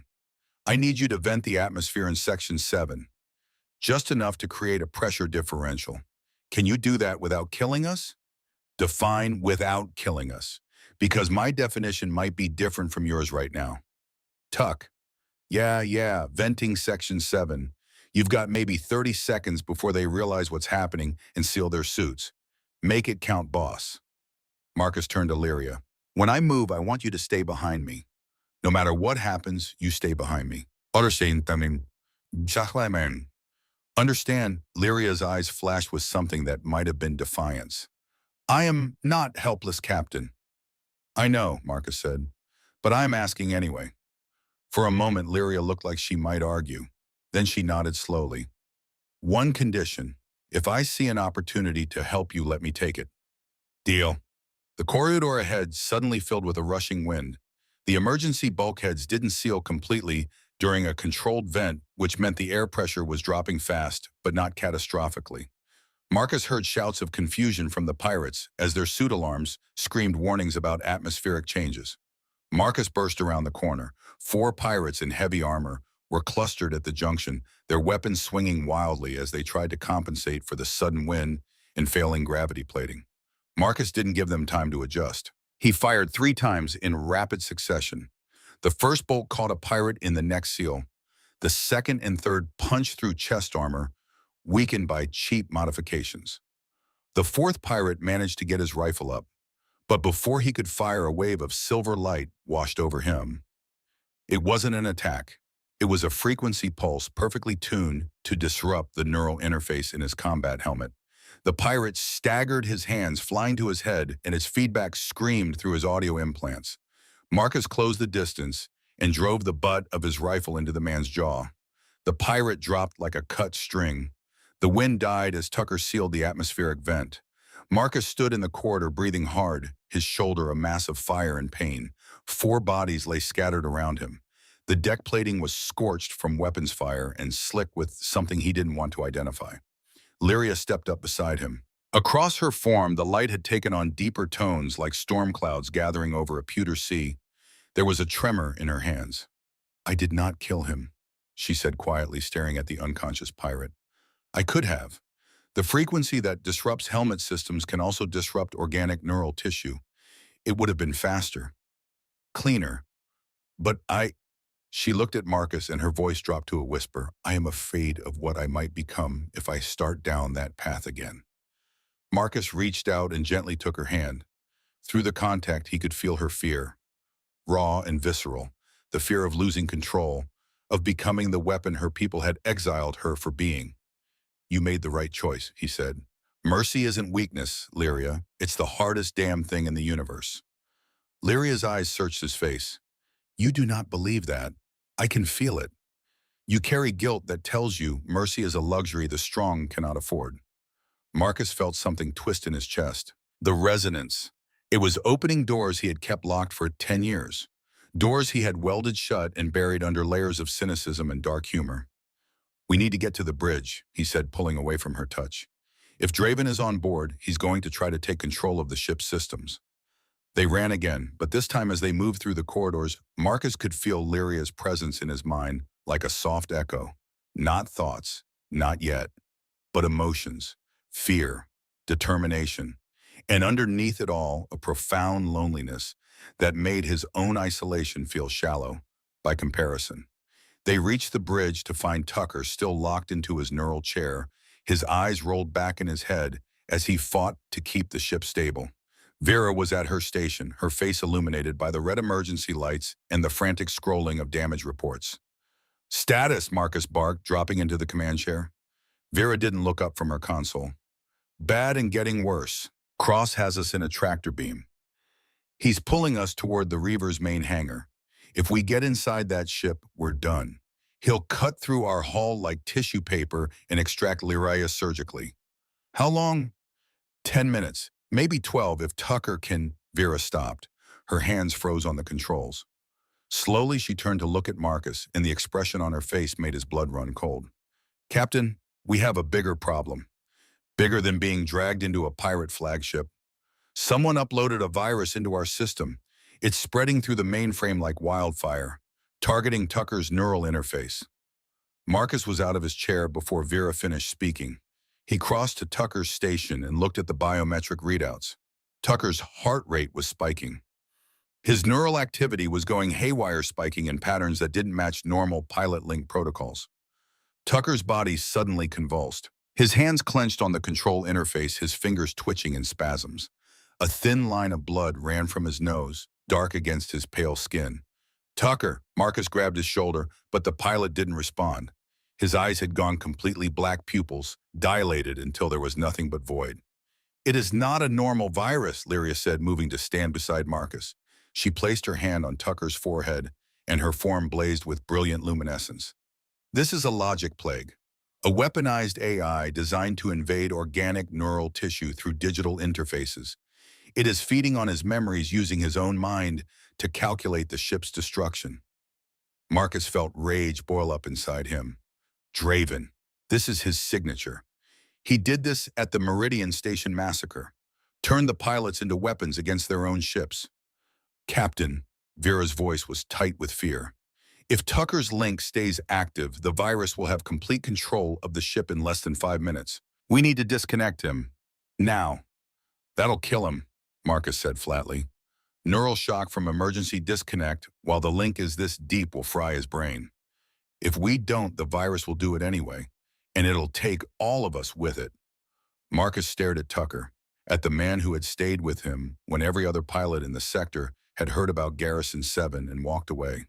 I need you to vent the atmosphere in Section 7. Just enough to create a pressure differential. Can you do that without killing us? Define without killing us, because my definition might be different from yours right now. Tuck. Yeah, venting Section 7. You've got maybe 30 seconds before they realize what's happening and seal their suits. Make it count, boss. Marcus turned to Lyria. When I move, I want you to stay behind me. No matter what happens, you stay behind me. Understand, también. Jahlaman. Understand, Lyria's eyes flashed with something that might have been defiance. I am not helpless, Captain. I know, Marcus said, but I am asking anyway. For a moment, Lyria looked like she might argue. Then she nodded slowly. One condition. If I see an opportunity to help you, let me take it. Deal. The corridor ahead suddenly filled with a rushing wind. The emergency bulkheads didn't seal completely during a controlled vent, which meant the air pressure was dropping fast, but not catastrophically. Marcus heard shouts of confusion from the pirates as their suit alarms screamed warnings about atmospheric changes. Marcus burst around the corner. 4 pirates in heavy armor were clustered at the junction, their weapons swinging wildly as they tried to compensate for the sudden wind and failing gravity plating. Marcus didn't give them time to adjust. He fired 3 times in rapid succession. The first bolt caught a pirate in the neck seal. The second and third punched through chest armor, weakened by cheap modifications. The fourth pirate managed to get his rifle up, but before he could fire, a wave of silver light washed over him. It wasn't an attack. It was a frequency pulse perfectly tuned to disrupt the neural interface in his combat helmet. The pirate staggered, his hands flying to his head, and his feedback screamed through his audio implants. Marcus closed the distance and drove the butt of his rifle into the man's jaw. The pirate dropped like a cut string. The wind died as Tucker sealed the atmospheric vent. Marcus stood in the corridor breathing hard, his shoulder a mass of fire and pain. 4 bodies lay scattered around him. The deck plating was scorched from weapons fire and slick with something he didn't want to identify. Lyria stepped up beside him. Across her form, the light had taken on deeper tones like storm clouds gathering over a pewter sea. There was a tremor in her hands. I did not kill him, she said quietly, staring at the unconscious pirate. I could have. The frequency that disrupts helmet systems can also disrupt organic neural tissue. It would have been faster, cleaner. But She looked at Marcus and her voice dropped to a whisper. I am afraid of what I might become if I start down that path again. Marcus reached out and gently took her hand. Through the contact, he could feel her fear, raw and visceral, the fear of losing control, of becoming the weapon her people had exiled her for being. You made the right choice, he said. Mercy isn't weakness, Lyria. It's the hardest damn thing in the universe. Lyria's eyes searched his face. You do not believe that. I can feel it. You carry guilt that tells you mercy is a luxury the strong cannot afford. Marcus felt something twist in his chest. The resonance. It was opening doors he had kept locked for 10 years. Doors he had welded shut and buried under layers of cynicism and dark humor. We need to get to the bridge, he said, pulling away from her touch. If Draven is on board, he's going to try to take control of the ship's systems. They ran again, but this time as they moved through the corridors, Marcus could feel Lyria's presence in his mind like a soft echo. Not thoughts, not yet, but emotions, fear, determination, and underneath it all, a profound loneliness that made his own isolation feel shallow by comparison. They reached the bridge to find Tucker still locked into his neural chair, his eyes rolled back in his head as he fought to keep the ship stable. Vera was at her station, her face illuminated by the red emergency lights and the frantic scrolling of damage reports. Status, Marcus barked, dropping into the command chair. Vera didn't look up from her console. Bad and getting worse. Cross has us in a tractor beam. He's pulling us toward the Reaver's main hangar. If we get inside that ship, we're done. He'll cut through our hull like tissue paper and extract Lyria surgically. How long? 10 minutes. Maybe 12 if Tucker can. Vera stopped. Her hands froze on the controls. Slowly, she turned to look at Marcus, and the expression on her face made his blood run cold. Captain, we have a bigger problem. Bigger than being dragged into a pirate flagship. Someone uploaded a virus into our system. It's spreading through the mainframe like wildfire, targeting Tucker's neural interface. Marcus was out of his chair before Vera finished speaking. He crossed to Tucker's station and looked at the biometric readouts. Tucker's heart rate was spiking. His neural activity was going haywire, spiking in patterns that didn't match normal pilot-link protocols. Tucker's body suddenly convulsed. His hands clenched on the control interface, his fingers twitching in spasms. A thin line of blood ran from his nose, dark against his pale skin. Tucker, Marcus grabbed his shoulder, but the pilot didn't respond. His eyes had gone completely black, pupils dilated until there was nothing but void. It is not a normal virus, Lyria said, moving to stand beside Marcus. She placed her hand on Tucker's forehead, and her form blazed with brilliant luminescence. This is a logic plague, a weaponized AI designed to invade organic neural tissue through digital interfaces. It is feeding on his memories using his own mind to calculate the ship's destruction. Marcus felt rage boil up inside him. Draven. This is his signature. He did this at the Meridian Station massacre, turned the pilots into weapons against their own ships. Captain, Vera's voice was tight with fear. If Tucker's link stays active, the virus will have complete control of the ship in less than 5 minutes. We need to disconnect him. Now. That'll kill him, Marcus said flatly. Neural shock from emergency disconnect while the link is this deep will fry his brain. If we don't, the virus will do it anyway, and it'll take all of us with it. Marcus stared at Tucker, at the man who had stayed with him when every other pilot in the sector had heard about Garrison 7 and walked away.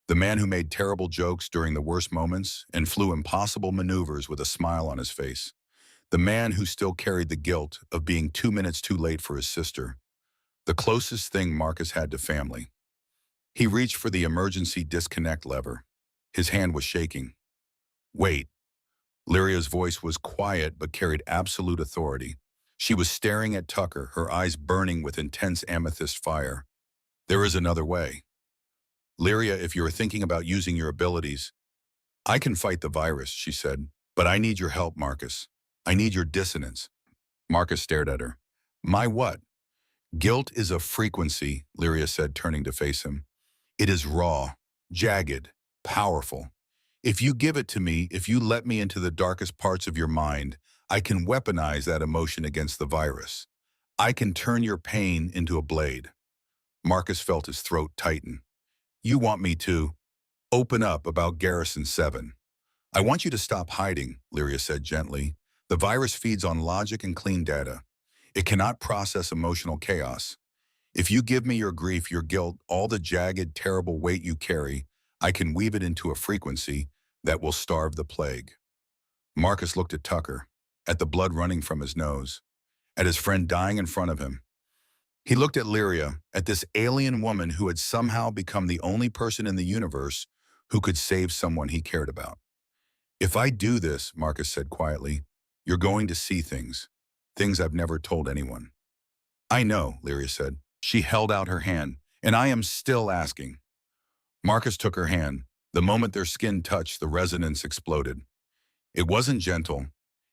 The man who made terrible jokes during the worst moments and flew impossible maneuvers with a smile on his face. The man who still carried the guilt of being 2 minutes too late for his sister. The closest thing Marcus had to family. He reached for the emergency disconnect lever. His hand was shaking. Wait. Lyria's voice was quiet but carried absolute authority. She was staring at Tucker, her eyes burning with intense amethyst fire. There is another way. Lyria, if you are thinking about using your abilities, I can fight the virus, she said, but I need your help, Marcus. I need your dissonance. Marcus stared at her. My what? Guilt is a frequency, Lyria said, turning to face him. It is raw, jagged, powerful. If you give it to me, if you let me into the darkest parts of your mind, I can weaponize that emotion against the virus. I can turn your pain into a blade. Marcus felt his throat tighten. You want me to open up about Garrison 7. I want you to stop hiding, Lyria said gently. The virus feeds on logic and clean data. It cannot process emotional chaos. If you give me your grief, your guilt, all the jagged, terrible weight you carry, I can weave it into a frequency that will starve the plague. Marcus looked at Tucker, at the blood running from his nose, at his friend dying in front of him. He looked at Lyria, at this alien woman who had somehow become the only person in the universe who could save someone he cared about. If I do this, Marcus said quietly, you're going to see things I've never told anyone. I know, Lyria said. She held out her hand, and I am still asking. Marcus took her hand. The moment their skin touched, the resonance exploded. It wasn't gentle.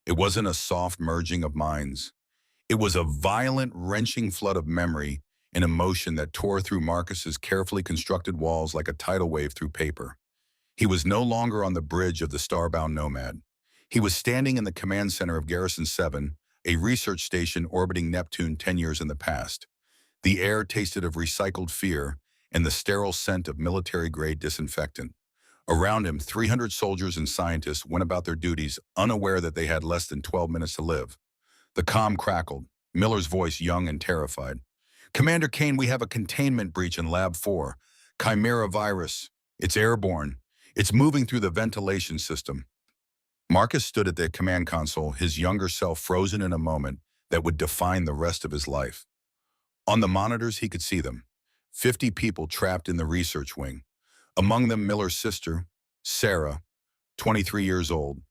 It wasn't a soft merging of minds. It was a violent, wrenching flood of memory and emotion that tore through Marcus's carefully constructed walls like a tidal wave through paper. He was no longer on the bridge of the starbound Nomad. He was standing in the command center of Garrison 7, a research station orbiting Neptune 10 years in the past. The air tasted of recycled fear and the sterile scent of military-grade disinfectant. Around him, 300 soldiers and scientists went about their duties, unaware that they had less than 12 minutes to live. The comm crackled, Miller's voice young and terrified. Commander Kane, we have a containment breach in Lab 4. Chimera virus. It's airborne. It's moving through the ventilation system. Marcus stood at the command console, his younger self frozen in a moment that would define the rest of his life. On the monitors, he could see them. 50 people trapped in the research wing. Among them, Miller's sister, Sarah, 23 years old,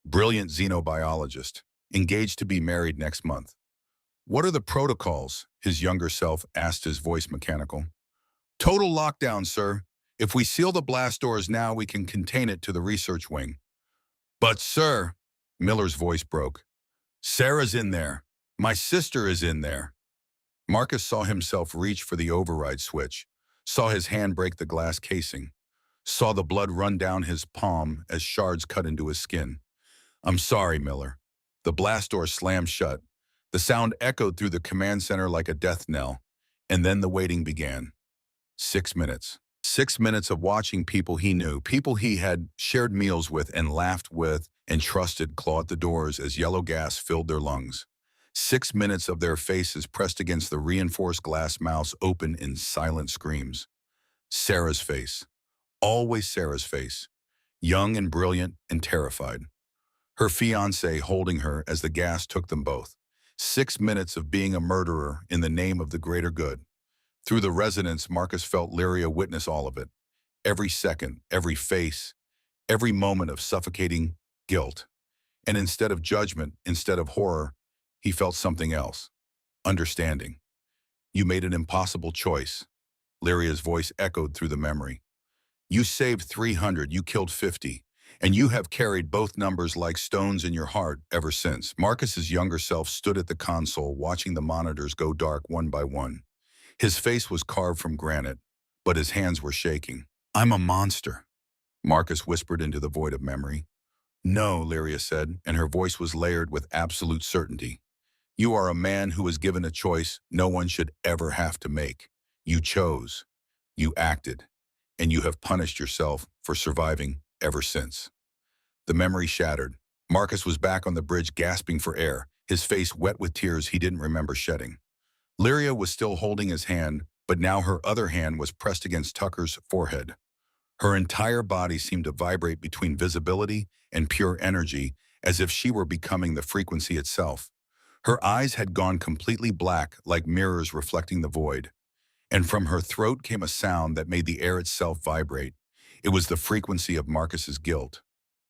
brilliant xenobiologist, engaged to be married next month. What are the protocols? His younger self asked, his voice mechanical. Total lockdown, sir. If we seal the blast doors now, we can contain it to the research wing. But, sir, Miller's voice broke. Sarah's in there. My sister is in there. Marcus saw himself reach for the override switch, saw his hand break the glass casing, saw the blood run down his palm as shards cut into his skin. I'm sorry, Miller. The blast door slammed shut. The sound echoed through the command center like a death knell, and then the waiting began. 6 minutes. 6 minutes of watching people he knew, people he had shared meals with and laughed with and trusted claw at the doors as yellow gas filled their lungs. 6 minutes of their faces pressed against the reinforced glass mouths open in silent screams. Sarah's face. Always Sarah's face. Young and brilliant and terrified. Her fiancé holding her as the gas took them both. 6 minutes of being a murderer in the name of the greater good. Through the resonance, Marcus felt Lyria witness all of it. Every second, every face, every moment of suffocating guilt. And instead of judgment, instead of horror, he felt something else. Understanding. You made an impossible choice. Lyria's voice echoed through the memory. You saved 300, you killed 50. And you have carried both numbers like stones in your heart ever since. Marcus's younger self stood at the console, watching the monitors go dark one by one. His face was carved from granite, but his hands were shaking. I'm a monster, Marcus whispered into the void of memory. No, Lyria said, and her voice was layered with absolute certainty. You are a man who was given a choice no one should ever have to make. You chose, you acted, and you have punished yourself for surviving ever since. The memory shattered. Marcus was back on the bridge gasping for air, his face wet with tears he didn't remember shedding. Lyria was still holding his hand, but now her other hand was pressed against Tucker's forehead. Her entire body seemed to vibrate between visibility and pure energy, as if she were becoming the frequency itself. Her eyes had gone completely black, like mirrors reflecting the void. And from her throat came a sound that made the air itself vibrate. It was the frequency of Marcus's guilt,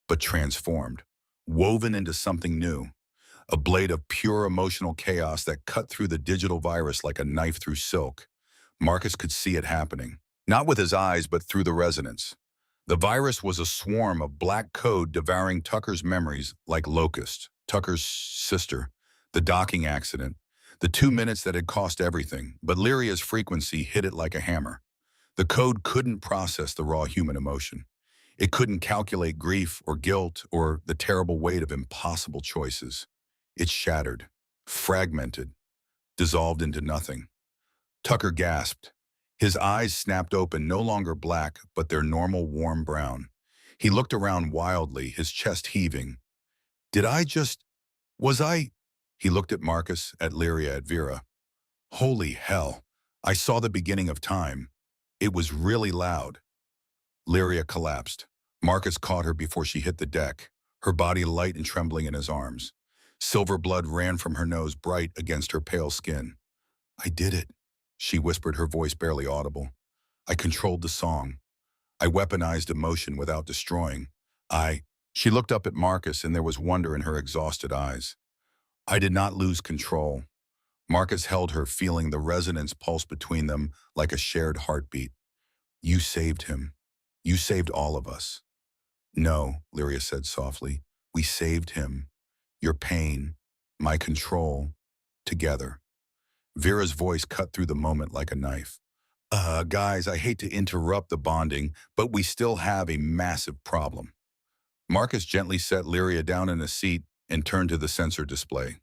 but transformed, woven into something new. A blade of pure emotional chaos that cut through the digital virus like a knife through silk. Marcus could see it happening, not with his eyes, but through the resonance. The virus was a swarm of black code devouring Tucker's memories like locusts. Tucker's sister, the docking accident, the 2 minutes that had cost everything, but Lyria's frequency hit it like a hammer. The code couldn't process the raw human emotion. It couldn't calculate grief or guilt or the terrible weight of impossible choices. It shattered, fragmented, dissolved into nothing. Tucker gasped. His eyes snapped open, no longer black, but their normal warm brown. He looked around wildly, his chest heaving. Was I? He looked at Marcus, at Lyria, at Vera. Holy hell, I saw the beginning of time. It was really loud. Lyria collapsed. Marcus caught her before she hit the deck, her body light and trembling in his arms. Silver blood ran from her nose, bright against her pale skin. I did it, she whispered, her voice barely audible. I controlled the song. I weaponized emotion without destroying. She looked up at Marcus, and there was wonder in her exhausted eyes. I did not lose control. Marcus held her, feeling the resonance pulse between them like a shared heartbeat. You saved him. You saved all of us. No, Lyria said softly. We saved him. Your pain, my control, together. Vera's voice cut through the moment like a knife. Guys, I hate to interrupt the bonding, but we still have a massive problem. Marcus gently set Lyria down in a seat and turned to the sensor display.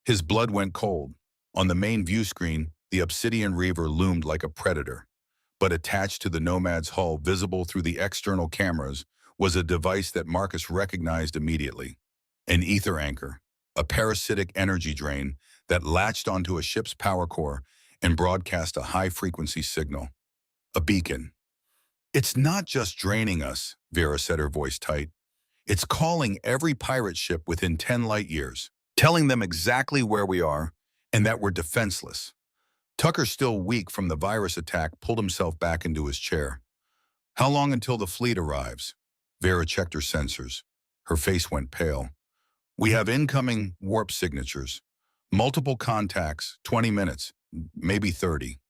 His blood went cold. On the main view screen, the Obsidian Reaver loomed like a predator. But attached to the Nomad's hull, visible through the external cameras, was a device that Marcus recognized immediately. An ether anchor, a parasitic energy drain that latched onto a ship's power core and broadcast a high-frequency signal. A beacon. It's not just draining us, Vera said, her voice tight. It's calling every pirate ship within 10 light years, telling them exactly where we are and that we're defenseless. Tucker, still weak from the virus attack, pulled himself back into his chair. How long until the fleet arrives? Vera checked her sensors. Her face went pale. We have incoming warp signatures. Multiple contacts, 20 minutes, maybe 30.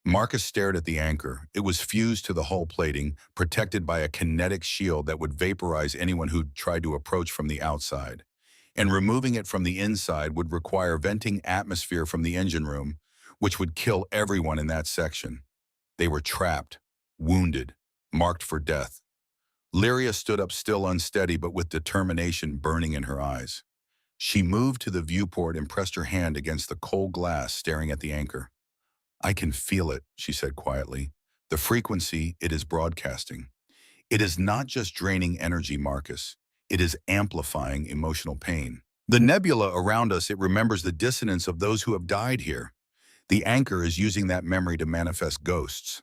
Marcus stared at the anchor. It was fused to the hull plating, protected by a kinetic shield that would vaporize anyone who tried to approach from the outside. And removing it from the inside would require venting atmosphere from the engine room, which would kill everyone in that section. They were trapped, wounded, marked for death. Lyria stood up, still unsteady, but with determination burning in her eyes. She moved to the viewport and pressed her hand against the cold glass, staring at the anchor. I can feel it, she said quietly. The frequency it is broadcasting. It is not just draining energy, Marcus. It is amplifying emotional pain. The nebula around us, it remembers the dissonance of those who have died here. The anchor is using that memory to manifest ghosts.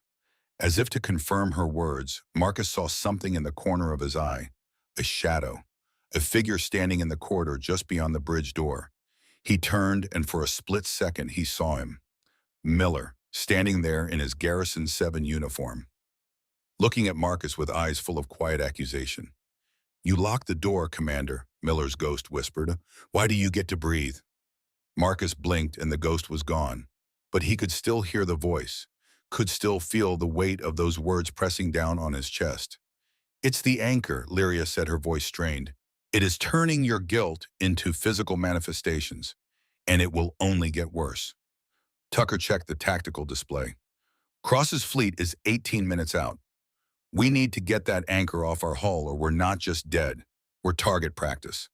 As if to confirm her words, Marcus saw something in the corner of his eye, a shadow, a figure standing in the corridor just beyond the bridge door. He turned, and for a split second he saw him. Miller, standing there in his Garrison 7 uniform, looking at Marcus with eyes full of quiet accusation. "You locked the door, Commander," Miller's ghost whispered. "Why do you get to breathe?" Marcus blinked and the ghost was gone, but he could still hear the voice, could still feel the weight of those words pressing down on his chest. "It's the anchor," Lyria said, her voice strained. "It is turning your guilt into physical manifestations, and it will only get worse." Tucker checked the tactical display. "Cross's fleet is 18 minutes out. We need to get that anchor off our hull or we're not just dead. We're target practice."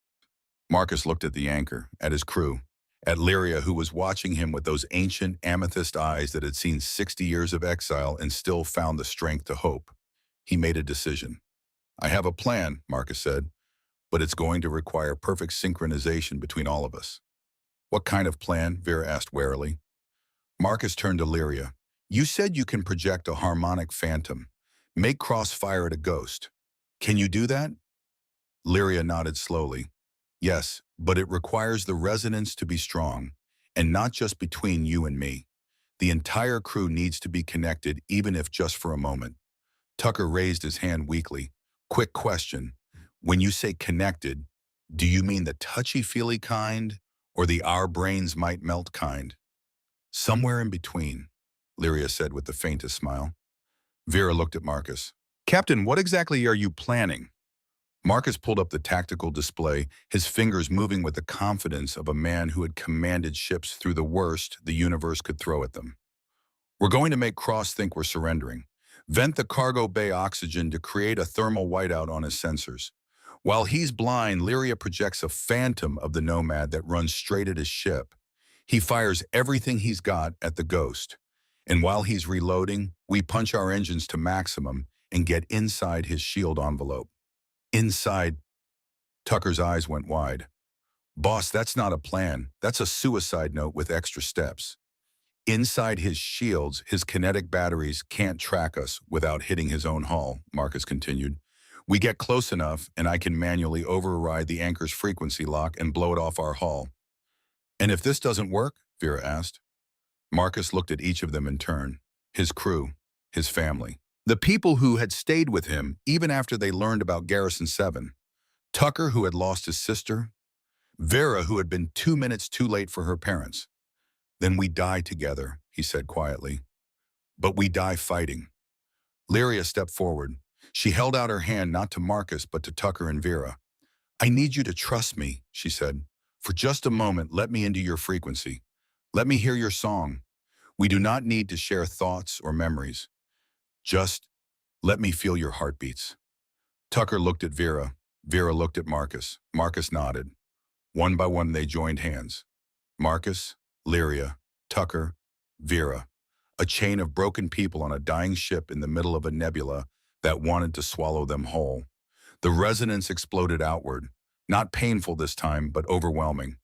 Marcus looked at the anchor, at his crew, at Lyria, who was watching him with those ancient amethyst eyes that had seen 60 years of exile and still found the strength to hope. He made a decision. "I have a plan," Marcus said, "but it's going to require perfect synchronization between all of us." "What kind of plan?" Vera asked warily. Marcus turned to Lyria. "You said you can project a harmonic phantom, make crossfire at a ghost. Can you do that?" Lyria nodded slowly. "Yes, but it requires the resonance to be strong, and not just between you and me. The entire crew needs to be connected, even if just for a moment." Tucker raised his hand weakly. "Quick question. When you say connected, do you mean the touchy-feely kind, or the our brains might melt kind?" "Somewhere in between," Lyria said with the faintest smile. Vera looked at Marcus. "Captain, what exactly are you planning?" Marcus pulled up the tactical display, his fingers moving with the confidence of a man who had commanded ships through the worst the universe could throw at them. "We're going to make Cross think we're surrendering. Vent the cargo bay oxygen to create a thermal whiteout on his sensors. While he's blind, Lyria projects a phantom of the Nomad that runs straight at his ship. He fires everything he's got at the ghost. And while he's reloading, we punch our engines to maximum and get inside his shield envelope." "Inside?" Tucker's eyes went wide. "Boss, that's not a plan. That's a suicide note with extra steps. Inside his shields, his kinetic batteries can't track us without hitting his own hull," Marcus continued. "We get close enough, and I can manually override the anchor's frequency lock and blow it off our hull." "And if this doesn't work?" Vera asked. Marcus looked at each of them in turn, his crew, his family, the people who had stayed with him even after they learned about Garrison 7. Tucker, who had lost his sister. Vera, who had been 2 minutes too late for her parents. "Then we die together," he said quietly. "But we die fighting." Lyria stepped forward. She held out her hand not to Marcus but to Tucker and Vera. "I need you to trust me," she said. "For just a moment, let me into your frequency. Let me hear your song. We do not need to share thoughts or memories. Just let me feel your heartbeats." Tucker looked at Vera. Vera looked at Marcus. Marcus nodded. One by one, they joined hands. Marcus, Lyria, Tucker, Vera. A chain of broken people on a dying ship in the middle of a nebula that wanted to swallow them whole. The resonance exploded outward. Not painful this time, but overwhelming.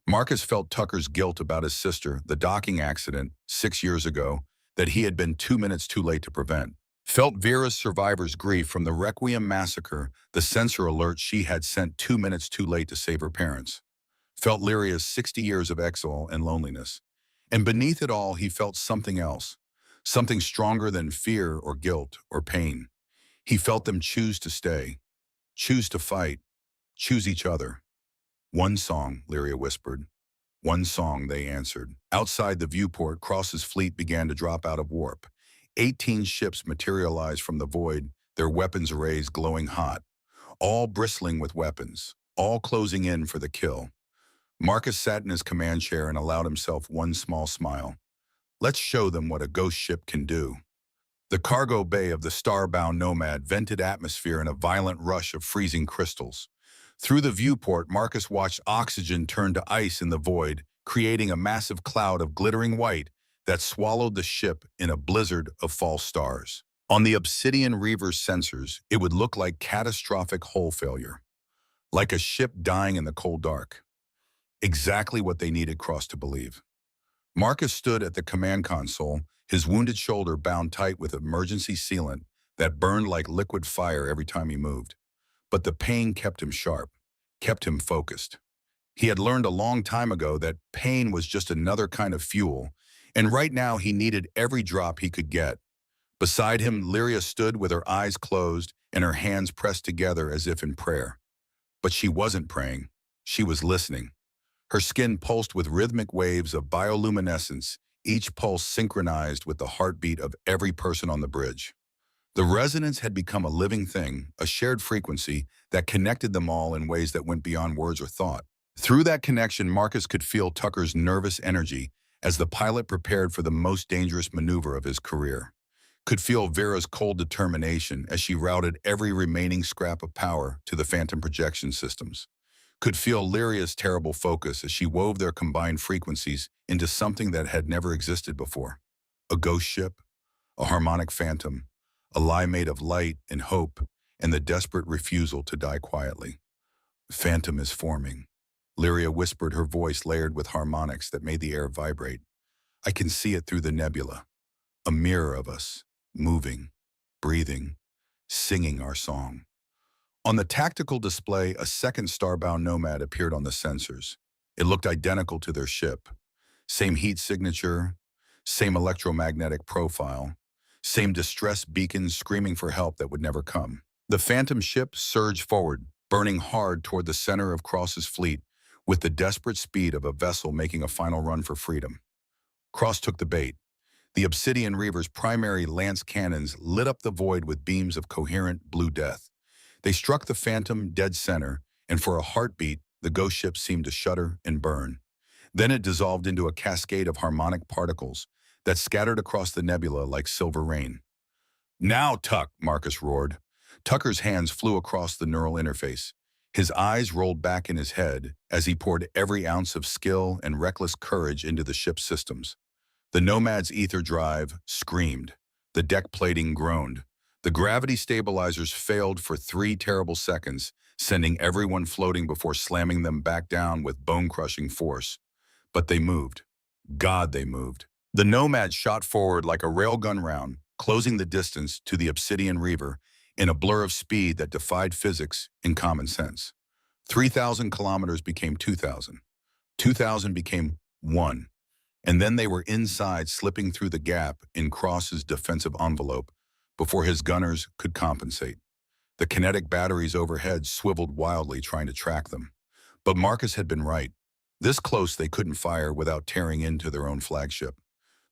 Marcus felt Tucker's guilt about his sister, the docking accident 6 years ago, that he had been 2 minutes too late to prevent. Felt Vera's survivor's grief from the Requiem massacre, the sensor alert she had sent 2 minutes too late to save her parents. Felt Lyria's 60 years of exile and loneliness. And beneath it all, he felt something else, something stronger than fear or guilt or pain. He felt them choose to stay, choose to fight, choose each other. "One song," Lyria whispered. "One song," they answered. Outside the viewport, Cross's fleet began to drop out of warp. 18 ships materialized from the void, their weapons arrays glowing hot, all bristling with weapons, all closing in for the kill. Marcus sat in his command chair and allowed himself one small smile. Let's show them what a ghost ship can do. The cargo bay of the starbound Nomad vented atmosphere in a violent rush of freezing crystals. Through the viewport, Marcus watched oxygen turn to ice in the void, creating a massive cloud of glittering white that swallowed the ship in a blizzard of false stars. On the Obsidian Reaver's sensors, it would look like catastrophic hull failure, like a ship dying in the cold dark. Exactly what they needed Cross to believe. Marcus stood at the command console, his wounded shoulder bound tight with emergency sealant that burned like liquid fire every time he moved. But the pain kept him sharp, kept him focused. He had learned a long time ago that pain was just another kind of fuel, and right now he needed every drop he could get. Beside him, Lyria stood with her eyes closed and her hands pressed together as if in prayer. But she wasn't praying. She was listening. Her skin pulsed with rhythmic waves of bioluminescence, each pulse synchronized with the heartbeat of every person on the bridge. The resonance had become a living thing, a shared frequency that connected them all in ways that went beyond words or thought. Through that connection, Marcus could feel Tucker's nervous energy as the pilot prepared for the most dangerous maneuver of his career. Could feel Vera's cold determination as she routed every remaining scrap of power to the phantom projection systems. Could feel Lyria's terrible focus as she wove their combined frequencies into something that had never existed before. A ghost ship, a harmonic phantom, a lie made of light and hope, and the desperate refusal to die quietly. Phantom is forming. Lyria whispered, her voice layered with harmonics that made the air vibrate. I can see it through the nebula, a mirror of us, moving, breathing, singing our song. On the tactical display, a second starbound Nomad appeared on the sensors. It looked identical to their ship. Same heat signature, same electromagnetic profile, same distress beacons screaming for help that would never come. The phantom ship surged forward, burning hard toward the center of Cross's fleet, with the desperate speed of a vessel making a final run for freedom. Cross took the bait. The Obsidian Reaver's primary lance cannons lit up the void with beams of coherent blue death. They struck the phantom dead center, and for a heartbeat, the ghost ship seemed to shudder and burn. Then it dissolved into a cascade of harmonic particles that scattered across the nebula like silver rain. Now, Tuck, Marcus roared. Tucker's hands flew across the neural interface. His eyes rolled back in his head as he poured every ounce of skill and reckless courage into the ship's systems. The Nomad's ether drive screamed. The deck plating groaned. The gravity stabilizers failed for 3 terrible seconds, sending everyone floating before slamming them back down with bone-crushing force. But they moved. God, they moved. The Nomad shot forward like a railgun round, closing the distance to the Obsidian Reaver in a blur of speed that defied physics and common sense. 3,000 kilometers became 2,000. 2,000 became 1. And then they were inside, slipping through the gap in Cross's defensive envelope before his gunners could compensate. The kinetic batteries overhead swiveled wildly, trying to track them. But Marcus had been right. This close, they couldn't fire without tearing into their own flagship.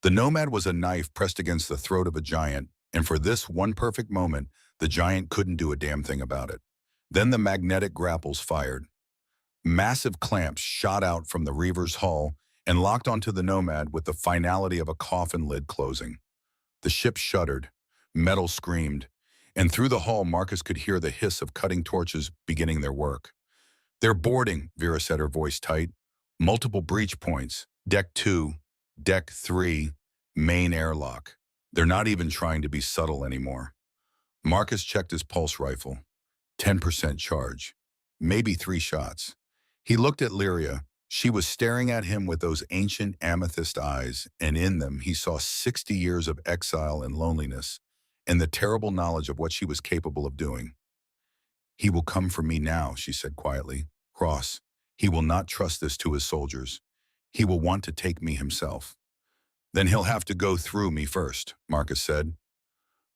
The Nomad was a knife pressed against the throat of a giant, and for this one perfect moment, the giant couldn't do a damn thing about it. Then the magnetic grapples fired. Massive clamps shot out from the Reaver's hull and locked onto the Nomad with the finality of a coffin lid closing. The ship shuddered, metal screamed, and through the hull Marcus could hear the hiss of cutting torches beginning their work. They're boarding, Vera said, her voice tight. Multiple breach points, Deck 2, Deck 3, main airlock. They're not even trying to be subtle anymore. Marcus checked his pulse rifle. 10% charge. Maybe 3 shots. He looked at Lyria. She was staring at him with those ancient amethyst eyes, and in them he saw 60 years of exile and loneliness, and the terrible knowledge of what she was capable of doing. He will come for me now, she said quietly. Cross, he will not trust this to his soldiers. He will want to take me himself. Then he'll have to go through me first, Marcus said.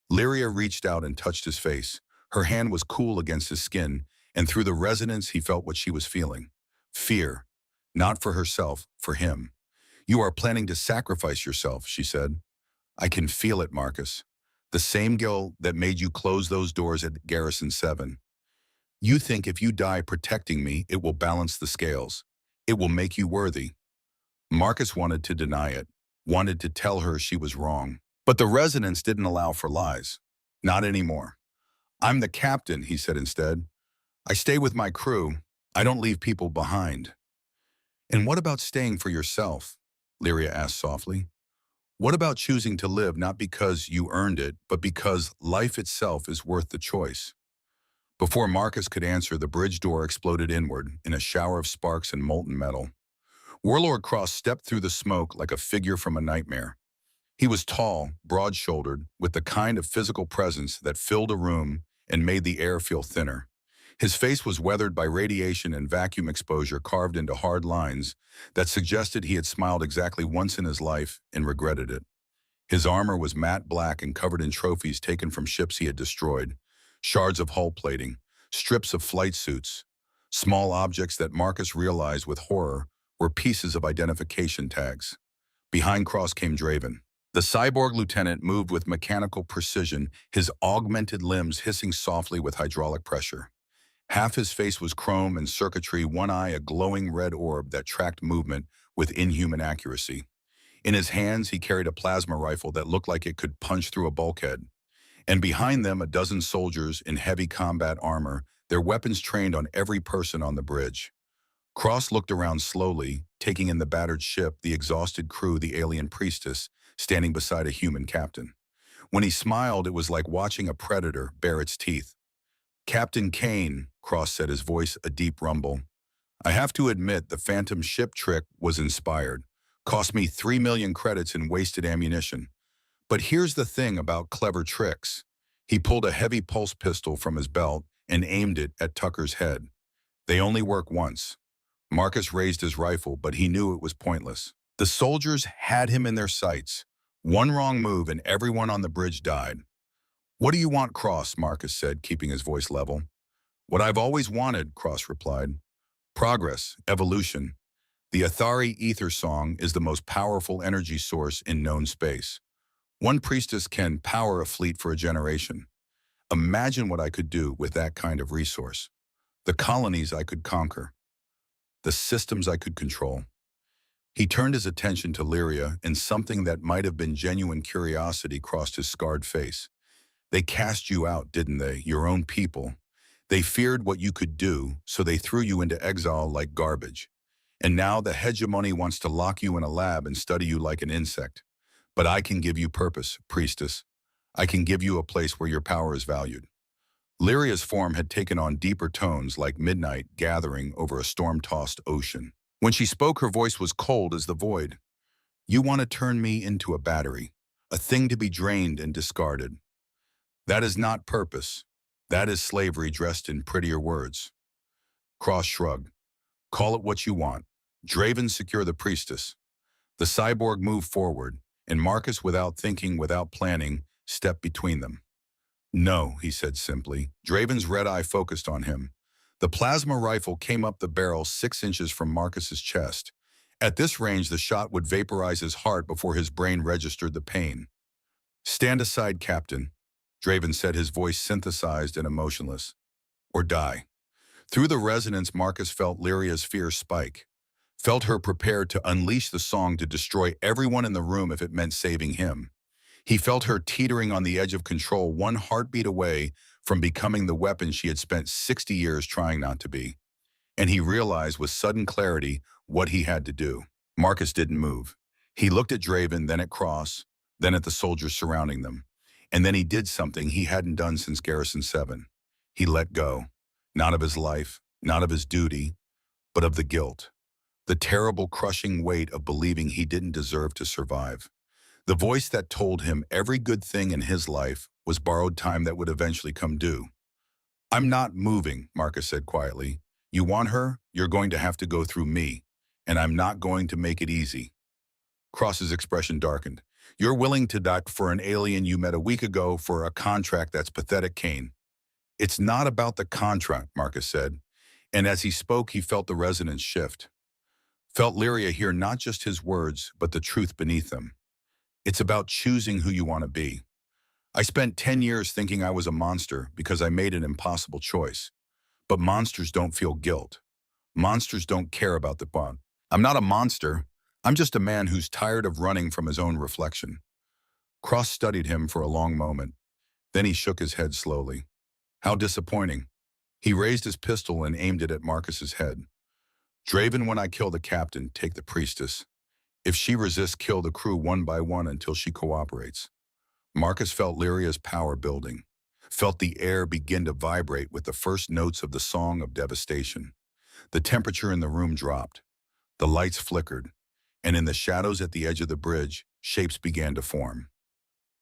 Lyria reached out and touched his face. Her hand was cool against his skin, and through the resonance he felt what she was feeling. Fear. Not for herself, for him. You are planning to sacrifice yourself, she said. I can feel it, Marcus. The same guilt that made you close those doors at Garrison 7. You think if you die protecting me, it will balance the scales. It will make you worthy. Marcus wanted to deny it, wanted to tell her she was wrong. But the resonance didn't allow for lies. Not anymore. I'm the captain, he said instead. I stay with my crew. I don't leave people behind. And what about staying for yourself? Lyria asked softly. What about choosing to live not because you earned it, but because life itself is worth the choice? Before Marcus could answer, the bridge door exploded inward in a shower of sparks and molten metal. Warlord Cross stepped through the smoke like a figure from a nightmare. He was tall, broad-shouldered, with the kind of physical presence that filled a room and made the air feel thinner. His face was weathered by radiation and vacuum exposure carved into hard lines that suggested he had smiled exactly once in his life and regretted it. His armor was matte black and covered in trophies taken from ships he had destroyed, shards of hull plating, strips of flight suits, small objects that Marcus realized with horror were pieces of identification tags. Behind Cross came Draven. The cyborg lieutenant moved with mechanical precision, his augmented limbs hissing softly with hydraulic pressure. Half his face was chrome and circuitry, one eye a glowing red orb that tracked movement with inhuman accuracy. In his hands, he carried a plasma rifle that looked like it could punch through a bulkhead. And behind them, a dozen soldiers in heavy combat armor, their weapons trained on every person on the bridge. Cross looked around slowly, taking in the battered ship, the exhausted crew, the alien Priestess, standing beside a human captain. When he smiled, it was like watching a predator bare its teeth. "Captain Kane," Cross said, his voice a deep rumble. "I have to admit the phantom ship trick was inspired. Cost me 3 million credits in wasted ammunition. But here's the thing about clever tricks." He pulled a heavy pulse pistol from his belt and aimed it at Tucker's head. "They only work once." Marcus raised his rifle, but he knew it was pointless. The soldiers had him in their sights. One wrong move and everyone on the bridge died. "What do you want, Cross?" Marcus said, keeping his voice level. "What I've always wanted," Cross replied. "Progress, evolution. The Athari ether song is the most powerful energy source in known space. One priestess can power a fleet for a generation. Imagine what I could do with that kind of resource. The colonies I could conquer. The systems I could control." He turned his attention to Lyria, and something that might have been genuine curiosity crossed his scarred face. "They cast you out, didn't they? Your own people. They feared what you could do, so they threw you into exile like garbage. And now the hegemony wants to lock you in a lab and study you like an insect. But I can give you purpose, Priestess. I can give you a place where your power is valued." Lyria's form had taken on deeper tones like midnight gathering over a storm-tossed ocean. When she spoke, her voice was cold as the void. "You want to turn me into a battery, a thing to be drained and discarded. That is not purpose. That is slavery dressed in prettier words." Cross shrugged. "Call it what you want. Draven, secure the Priestess." The cyborg moved forward, and Marcus, without thinking, without planning, stepped between them. "No," he said simply. Draven's red eye focused on him. The plasma rifle came up the barrel 6 inches from Marcus's chest. At this range, the shot would vaporize his heart before his brain registered the pain. "Stand aside, Captain," Draven said, his voice synthesized and emotionless. "Or die." Through the resonance, Marcus felt Lyria's fear spike, felt her prepared to unleash the song to destroy everyone in the room if it meant saving him. He felt her teetering on the edge of control, one heartbeat away from becoming the weapon she had spent 60 years trying not to be. And he realized with sudden clarity what he had to do. Marcus didn't move. He looked at Draven, then at Cross, then at the soldiers surrounding them. And then he did something he hadn't done since Garrison 7. He let go, not of his life, not of his duty, but of the guilt. The terrible, crushing weight of believing he didn't deserve to survive. The voice that told him every good thing in his life was borrowed time that would eventually come due. "I'm not moving," Marcus said quietly. "You want her? You're going to have to go through me, and I'm not going to make it easy." Cross's expression darkened. "You're willing to die for an alien you met a week ago for a contract that's pathetic, Kane." "It's not about the contract," Marcus said, and as he spoke, he felt the resonance shift. Felt Lyria hear not just his words, but the truth beneath them. "It's about choosing who you want to be. I spent 10 years thinking I was a monster because I made an impossible choice. But monsters don't feel guilt. Monsters don't care about the bond. I'm not a monster. I'm just a man who's tired of running from his own reflection." Cross studied him for a long moment. Then he shook his head slowly. "How disappointing." He raised his pistol and aimed it at Marcus's head. "Draven, when I kill the captain, take the Priestess. If she resists, kill the crew one by one until she cooperates." Marcus felt Lyria's power building, felt the air begin to vibrate with the first notes of the song of devastation. The temperature in the room dropped. The lights flickered, and in the shadows at the edge of the bridge, shapes began to form.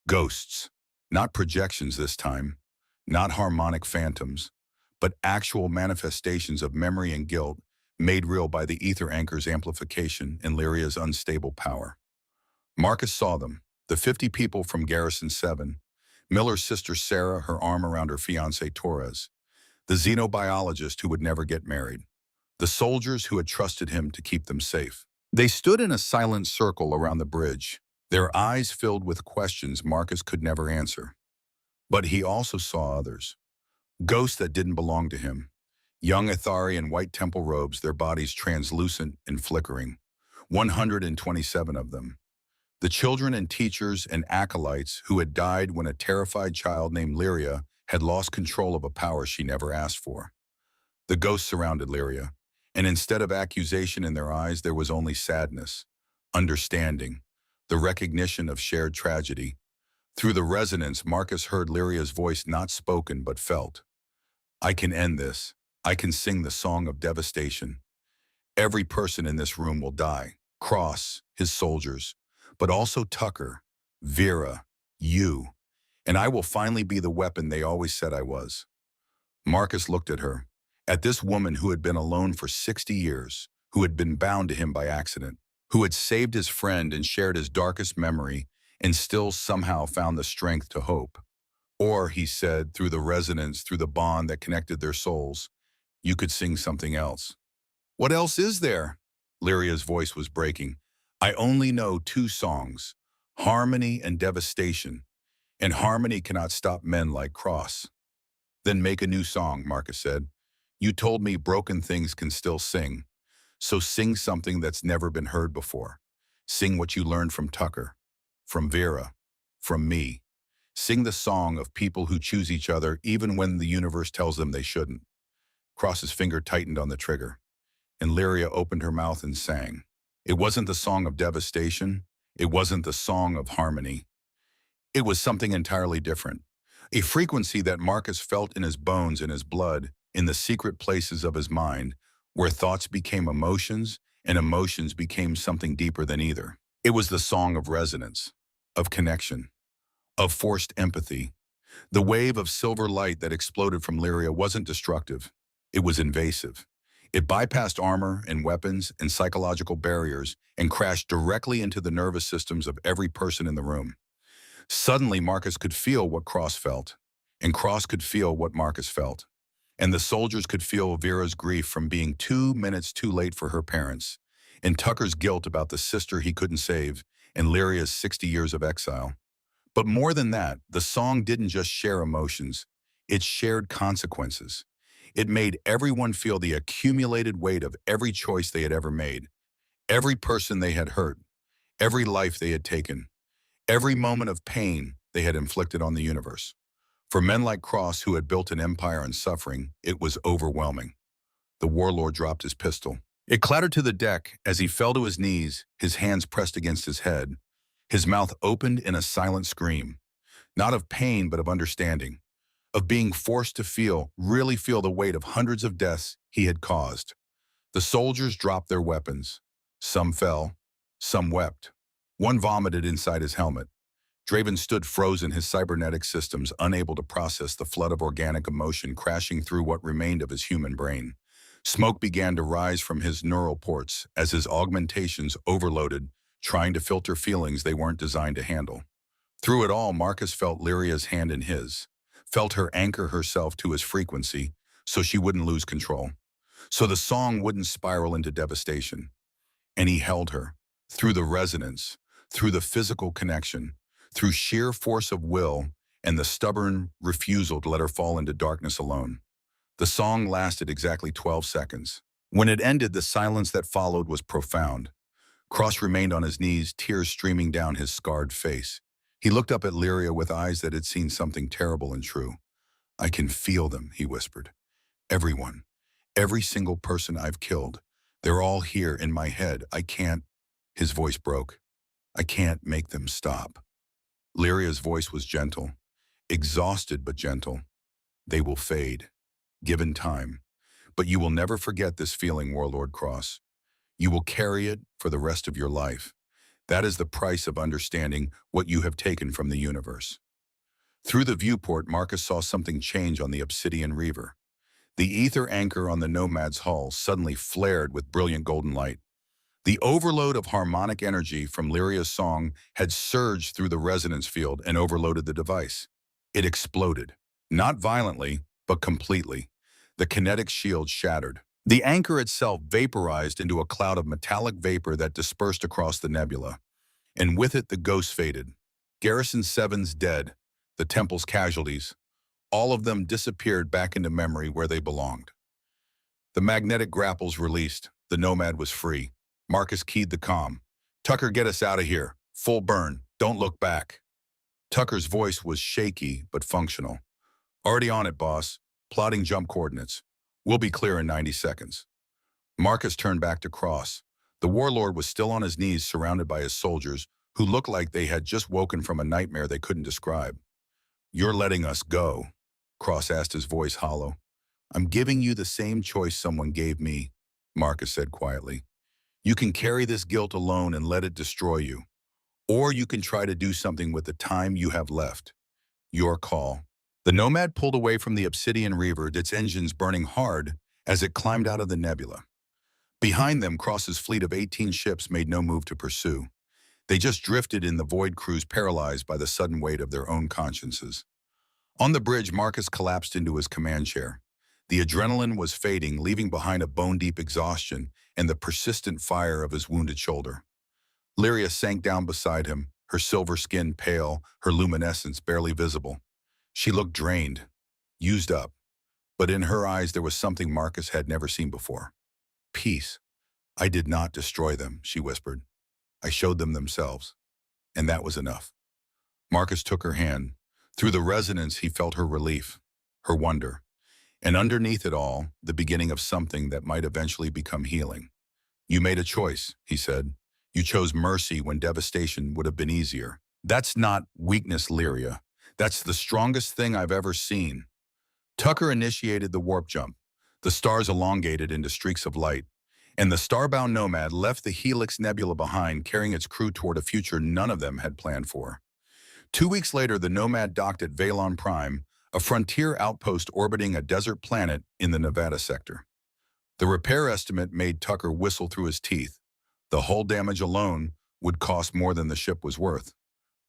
Ghosts. Not projections this time, not harmonic phantoms, but actual manifestations of memory and guilt made real by the ether anchor's amplification and Lyria's unstable power. Marcus saw them, the 50 people from Garrison 7, Miller's sister Sarah, her arm around her fiancé Torres, the xenobiologist who would never get married, the soldiers who had trusted him to keep them safe. They stood in a silent circle around the bridge, their eyes filled with questions Marcus could never answer. But he also saw others, ghosts that didn't belong to him, young Athari in white temple robes, their bodies translucent and flickering, 127 of them. The children and teachers and acolytes who had died when a terrified child named Lyria had lost control of a power she never asked for. The ghosts surrounded Lyria, and instead of accusation in their eyes, there was only sadness, understanding, the recognition of shared tragedy. Through the resonance, Marcus heard Lyria's voice, not spoken but felt. I can end this. I can sing the song of devastation. Every person in this room will die. Cross, his soldiers, but also Tucker, Vera, you, and I will finally be the weapon they always said I was. Marcus looked at her, at this woman who had been alone for 60 years, who had been bound to him by accident, who had saved his friend and shared his darkest memory, and still somehow found the strength to hope. Or, he said, through the resonance, through the bond that connected their souls, you could sing something else. What else is there? Lyria's voice was breaking. I only know 2 songs, Harmony and Devastation, and harmony cannot stop men like Cross. Then make a new song, Marcus said. You told me broken things can still sing, so sing something that's never been heard before. Sing what you learned from Tucker, from Vera, from me. Sing the song of people who choose each other even when the universe tells them they shouldn't. Cross's finger tightened on the trigger, and Lyria opened her mouth and sang. It wasn't the song of devastation. It wasn't the song of harmony. It was something entirely different. A frequency that Marcus felt in his bones, in his blood, in the secret places of his mind, where thoughts became emotions and emotions became something deeper than either. It was the song of resonance, of connection, of forced empathy. The wave of silver light that exploded from Lyria wasn't destructive. It was invasive. It bypassed armor and weapons and psychological barriers and crashed directly into the nervous systems of every person in the room. Suddenly, Marcus could feel what Cross felt, and Cross could feel what Marcus felt. And the soldiers could feel Vera's grief from being 2 minutes too late for her parents, and Tucker's guilt about the sister he couldn't save, and Lyria's 60 years of exile. But more than that, the song didn't just share emotions, it shared consequences. It made everyone feel the accumulated weight of every choice they had ever made, every person they had hurt, every life they had taken, every moment of pain they had inflicted on the universe. For men like Cross, who had built an empire on suffering, it was overwhelming. The warlord dropped his pistol. It clattered to the deck as he fell to his knees, his hands pressed against his head. His mouth opened in a silent scream, not of pain but of understanding, of being forced to feel, really feel the weight of hundreds of deaths he had caused. The soldiers dropped their weapons. Some fell, some wept. One vomited inside his helmet. Draven stood frozen, his cybernetic systems unable to process the flood of organic emotion crashing through what remained of his human brain. Smoke began to rise from his neural ports as his augmentations overloaded, trying to filter feelings they weren't designed to handle. Through it all, Marcus felt Lyria's hand in his, felt her anchor herself to his frequency so she wouldn't lose control, so the song wouldn't spiral into devastation. And he held her, through the resonance, through the physical connection, through sheer force of will and the stubborn refusal to let her fall into darkness alone. The song lasted exactly 12 seconds. When it ended, the silence that followed was profound. Cross remained on his knees, tears streaming down his scarred face. He looked up at Lyria with eyes that had seen something terrible and true. I can feel them, he whispered. Everyone. Every single person I've killed. They're all here in my head. I can't. His voice broke. I can't make them stop. Lyria's voice was gentle, exhausted but gentle. They will fade, given time. But you will never forget this feeling, Warlord Cross. You will carry it for the rest of your life. That is the price of understanding what you have taken from the universe. Through the viewport, Marcus saw something change on the Obsidian Reaver. The ether anchor on the Nomad's hull suddenly flared with brilliant golden light. The overload of harmonic energy from Lyria's song had surged through the resonance field and overloaded the device. It exploded, not violently, but completely. The kinetic shield shattered. The anchor itself vaporized into a cloud of metallic vapor that dispersed across the nebula. And with it, the ghosts faded. Garrison 7's dead, the temple's casualties, all of them disappeared back into memory where they belonged. The magnetic grapples released. The Nomad was free. Marcus keyed the comm. "Tucker, get us out of here. Full burn. Don't look back." Tucker's voice was shaky but functional. "Already on it, boss. Plotting jump coordinates. We'll be clear in 90 seconds. Marcus turned back to Cross. The warlord was still on his knees surrounded by his soldiers, who looked like they had just woken from a nightmare they couldn't describe. "You're letting us go?" Cross asked, his voice hollow. "I'm giving you the same choice someone gave me," Marcus said quietly. "You can carry this guilt alone and let it destroy you. Or you can try to do something with the time you have left. Your call." The Nomad pulled away from the Obsidian Reaver, its engines burning hard as it climbed out of the nebula. Behind them, Cross's fleet of 18 ships made no move to pursue. They just drifted in the void cruise, paralyzed by the sudden weight of their own consciences. On the bridge, Marcus collapsed into his command chair. The adrenaline was fading, leaving behind a bone-deep exhaustion and the persistent fire of his wounded shoulder. Lyria sank down beside him, her silver skin pale, her luminescence barely visible. She looked drained, used up, but in her eyes there was something Marcus had never seen before. "Peace. I did not destroy them," she whispered. "I showed them themselves, and that was enough." Marcus took her hand. Through the resonance, he felt her relief, her wonder, and underneath it all, the beginning of something that might eventually become healing. "You made a choice," he said. "You chose mercy when devastation would have been easier. That's not weakness, Lyria. That's the strongest thing I've ever seen." Tucker initiated the warp jump. The stars elongated into streaks of light, and the starbound Nomad left the Helix Nebula behind, carrying its crew toward a future none of them had planned for. 2 weeks later, the Nomad docked at Valon Prime, a frontier outpost orbiting a desert planet in the Nevada sector. The repair estimate made Tucker whistle through his teeth. The hull damage alone would cost more than the ship was worth.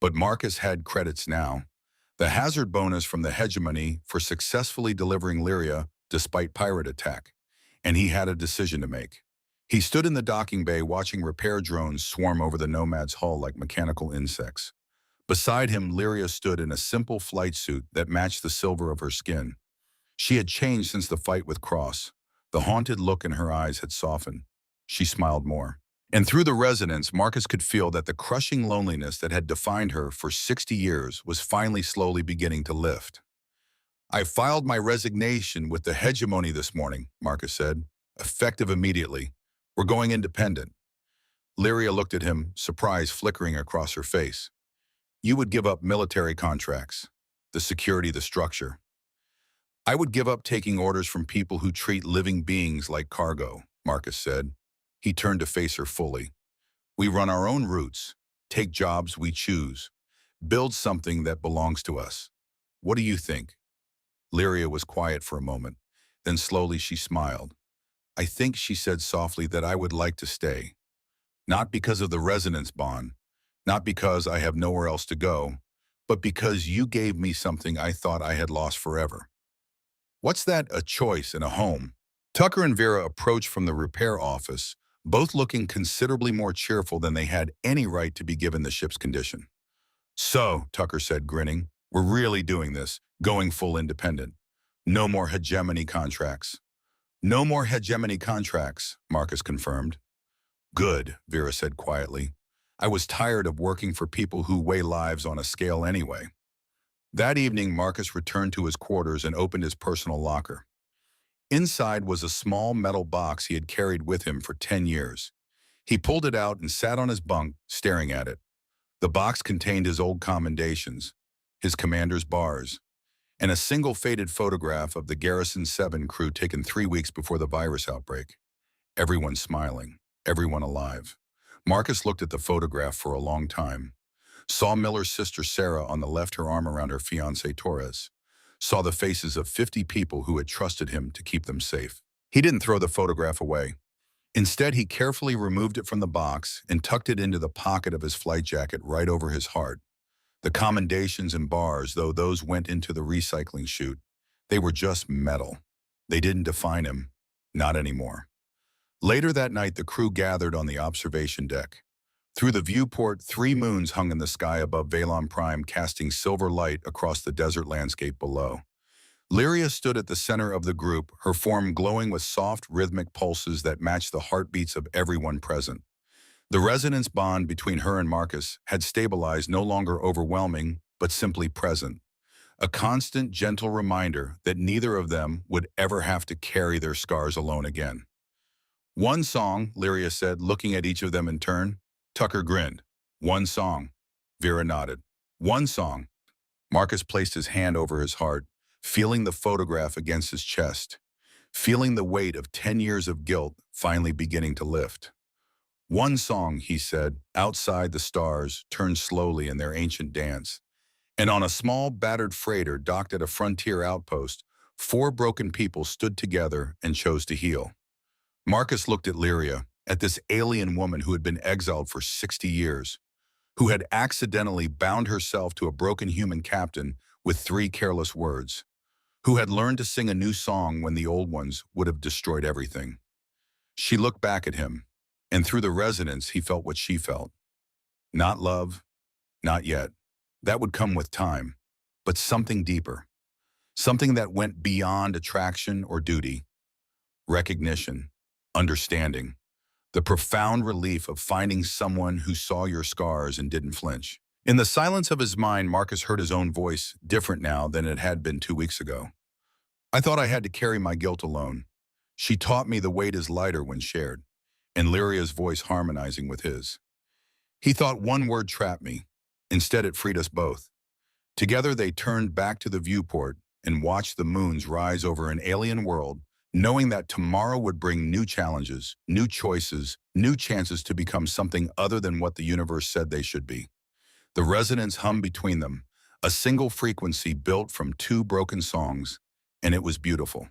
But Marcus had credits now. The hazard bonus from the hegemony for successfully delivering Lyria despite pirate attack. And he had a decision to make. He stood in the docking bay watching repair drones swarm over the Nomad's hull like mechanical insects. Beside him, Lyria stood in a simple flight suit that matched the silver of her skin. She had changed since the fight with Cross. The haunted look in her eyes had softened. She smiled more. And through the resonance, Marcus could feel that the crushing loneliness that had defined her for 60 years was finally slowly beginning to lift. "I filed my resignation with the hegemony this morning," Marcus said, "effective immediately. We're going independent." Lyria looked at him, surprise flickering across her face. "You would give up military contracts, the security, the structure." "I would give up taking orders from people who treat living beings like cargo," Marcus said. He turned to face her fully. "We run our own routes, take jobs we choose, build something that belongs to us. What do you think?" Lyria was quiet for a moment. Then slowly she smiled. "I think," she said softly, "that I would like to stay. Not because of the resonance bond, not because I have nowhere else to go, but because you gave me something I thought I had lost forever." "What's that? A choice and a home?" Tucker and Vera approached from the repair office, both looking considerably more cheerful than they had any right to be given the ship's condition. "So," Tucker said, grinning, "we're really doing this, going full independent. No more hegemony contracts." "No more hegemony contracts," Marcus confirmed. "Good," Vera said quietly. "I was tired of working for people who weigh lives on a scale anyway." That evening, Marcus returned to his quarters and opened his personal locker. Inside was a small metal box he had carried with him for 10 years. He pulled it out and sat on his bunk, staring at it. The box contained his old commendations, his commander's bars, and a single faded photograph of the Garrison 7 crew taken 3 weeks before the virus outbreak. Everyone smiling. everyone alive. Marcus looked at the photograph for a long time. Saw Miller's sister Sarah on the left, her arm around her fiancé Torres. Saw the faces of 50 people who had trusted him to keep them safe. He didn't throw the photograph away. Instead, he carefully removed it from the box and tucked it into the pocket of his flight jacket right over his heart. The commendations and bars, though those went into the recycling chute, they were just metal. They didn't define him. Not anymore. Later that night, the crew gathered on the observation deck. Through the viewport, 3 moons hung in the sky above Valon Prime, casting silver light across the desert landscape below. Lyria stood at the center of the group, her form glowing with soft, rhythmic pulses that matched the heartbeats of everyone present. The resonance bond between her and Marcus had stabilized, no longer overwhelming, but simply present. A constant, gentle reminder that neither of them would ever have to carry their scars alone again. "One song," Lyria said, looking at each of them in turn. Tucker grinned. "One song." Vera nodded. "One song." Marcus placed his hand over his heart, feeling the photograph against his chest, feeling the weight of 10 years of guilt finally beginning to lift. "One song," he said. Outside, the stars turned slowly in their ancient dance, and on a small, battered freighter docked at a frontier outpost, 4 broken people stood together and chose to heal. Marcus looked at Lyria, at this alien woman who had been exiled for 60 years, who had accidentally bound herself to a broken human captain with 3 careless words, who had learned to sing a new song when the old ones would have destroyed everything. She looked back at him, and through the resonance he felt what she felt. Not love, not yet. That would come with time, but something deeper. Something that went beyond attraction or duty. Recognition, understanding. The profound relief of finding someone who saw your scars and didn't flinch. In the silence of his mind, Marcus heard his own voice, different now than it had been 2 weeks ago. "I thought I had to carry my guilt alone. She taught me the weight is lighter when shared," and Lyria's voice harmonizing with his. "He thought one word trapped me. Instead, it freed us both." Together, they turned back to the viewport and watched the moons rise over an alien world, knowing that tomorrow would bring new challenges, new choices, new chances to become something other than what the universe said they should be. The resonance hummed between them, a single frequency built from 2 broken songs, and it was beautiful.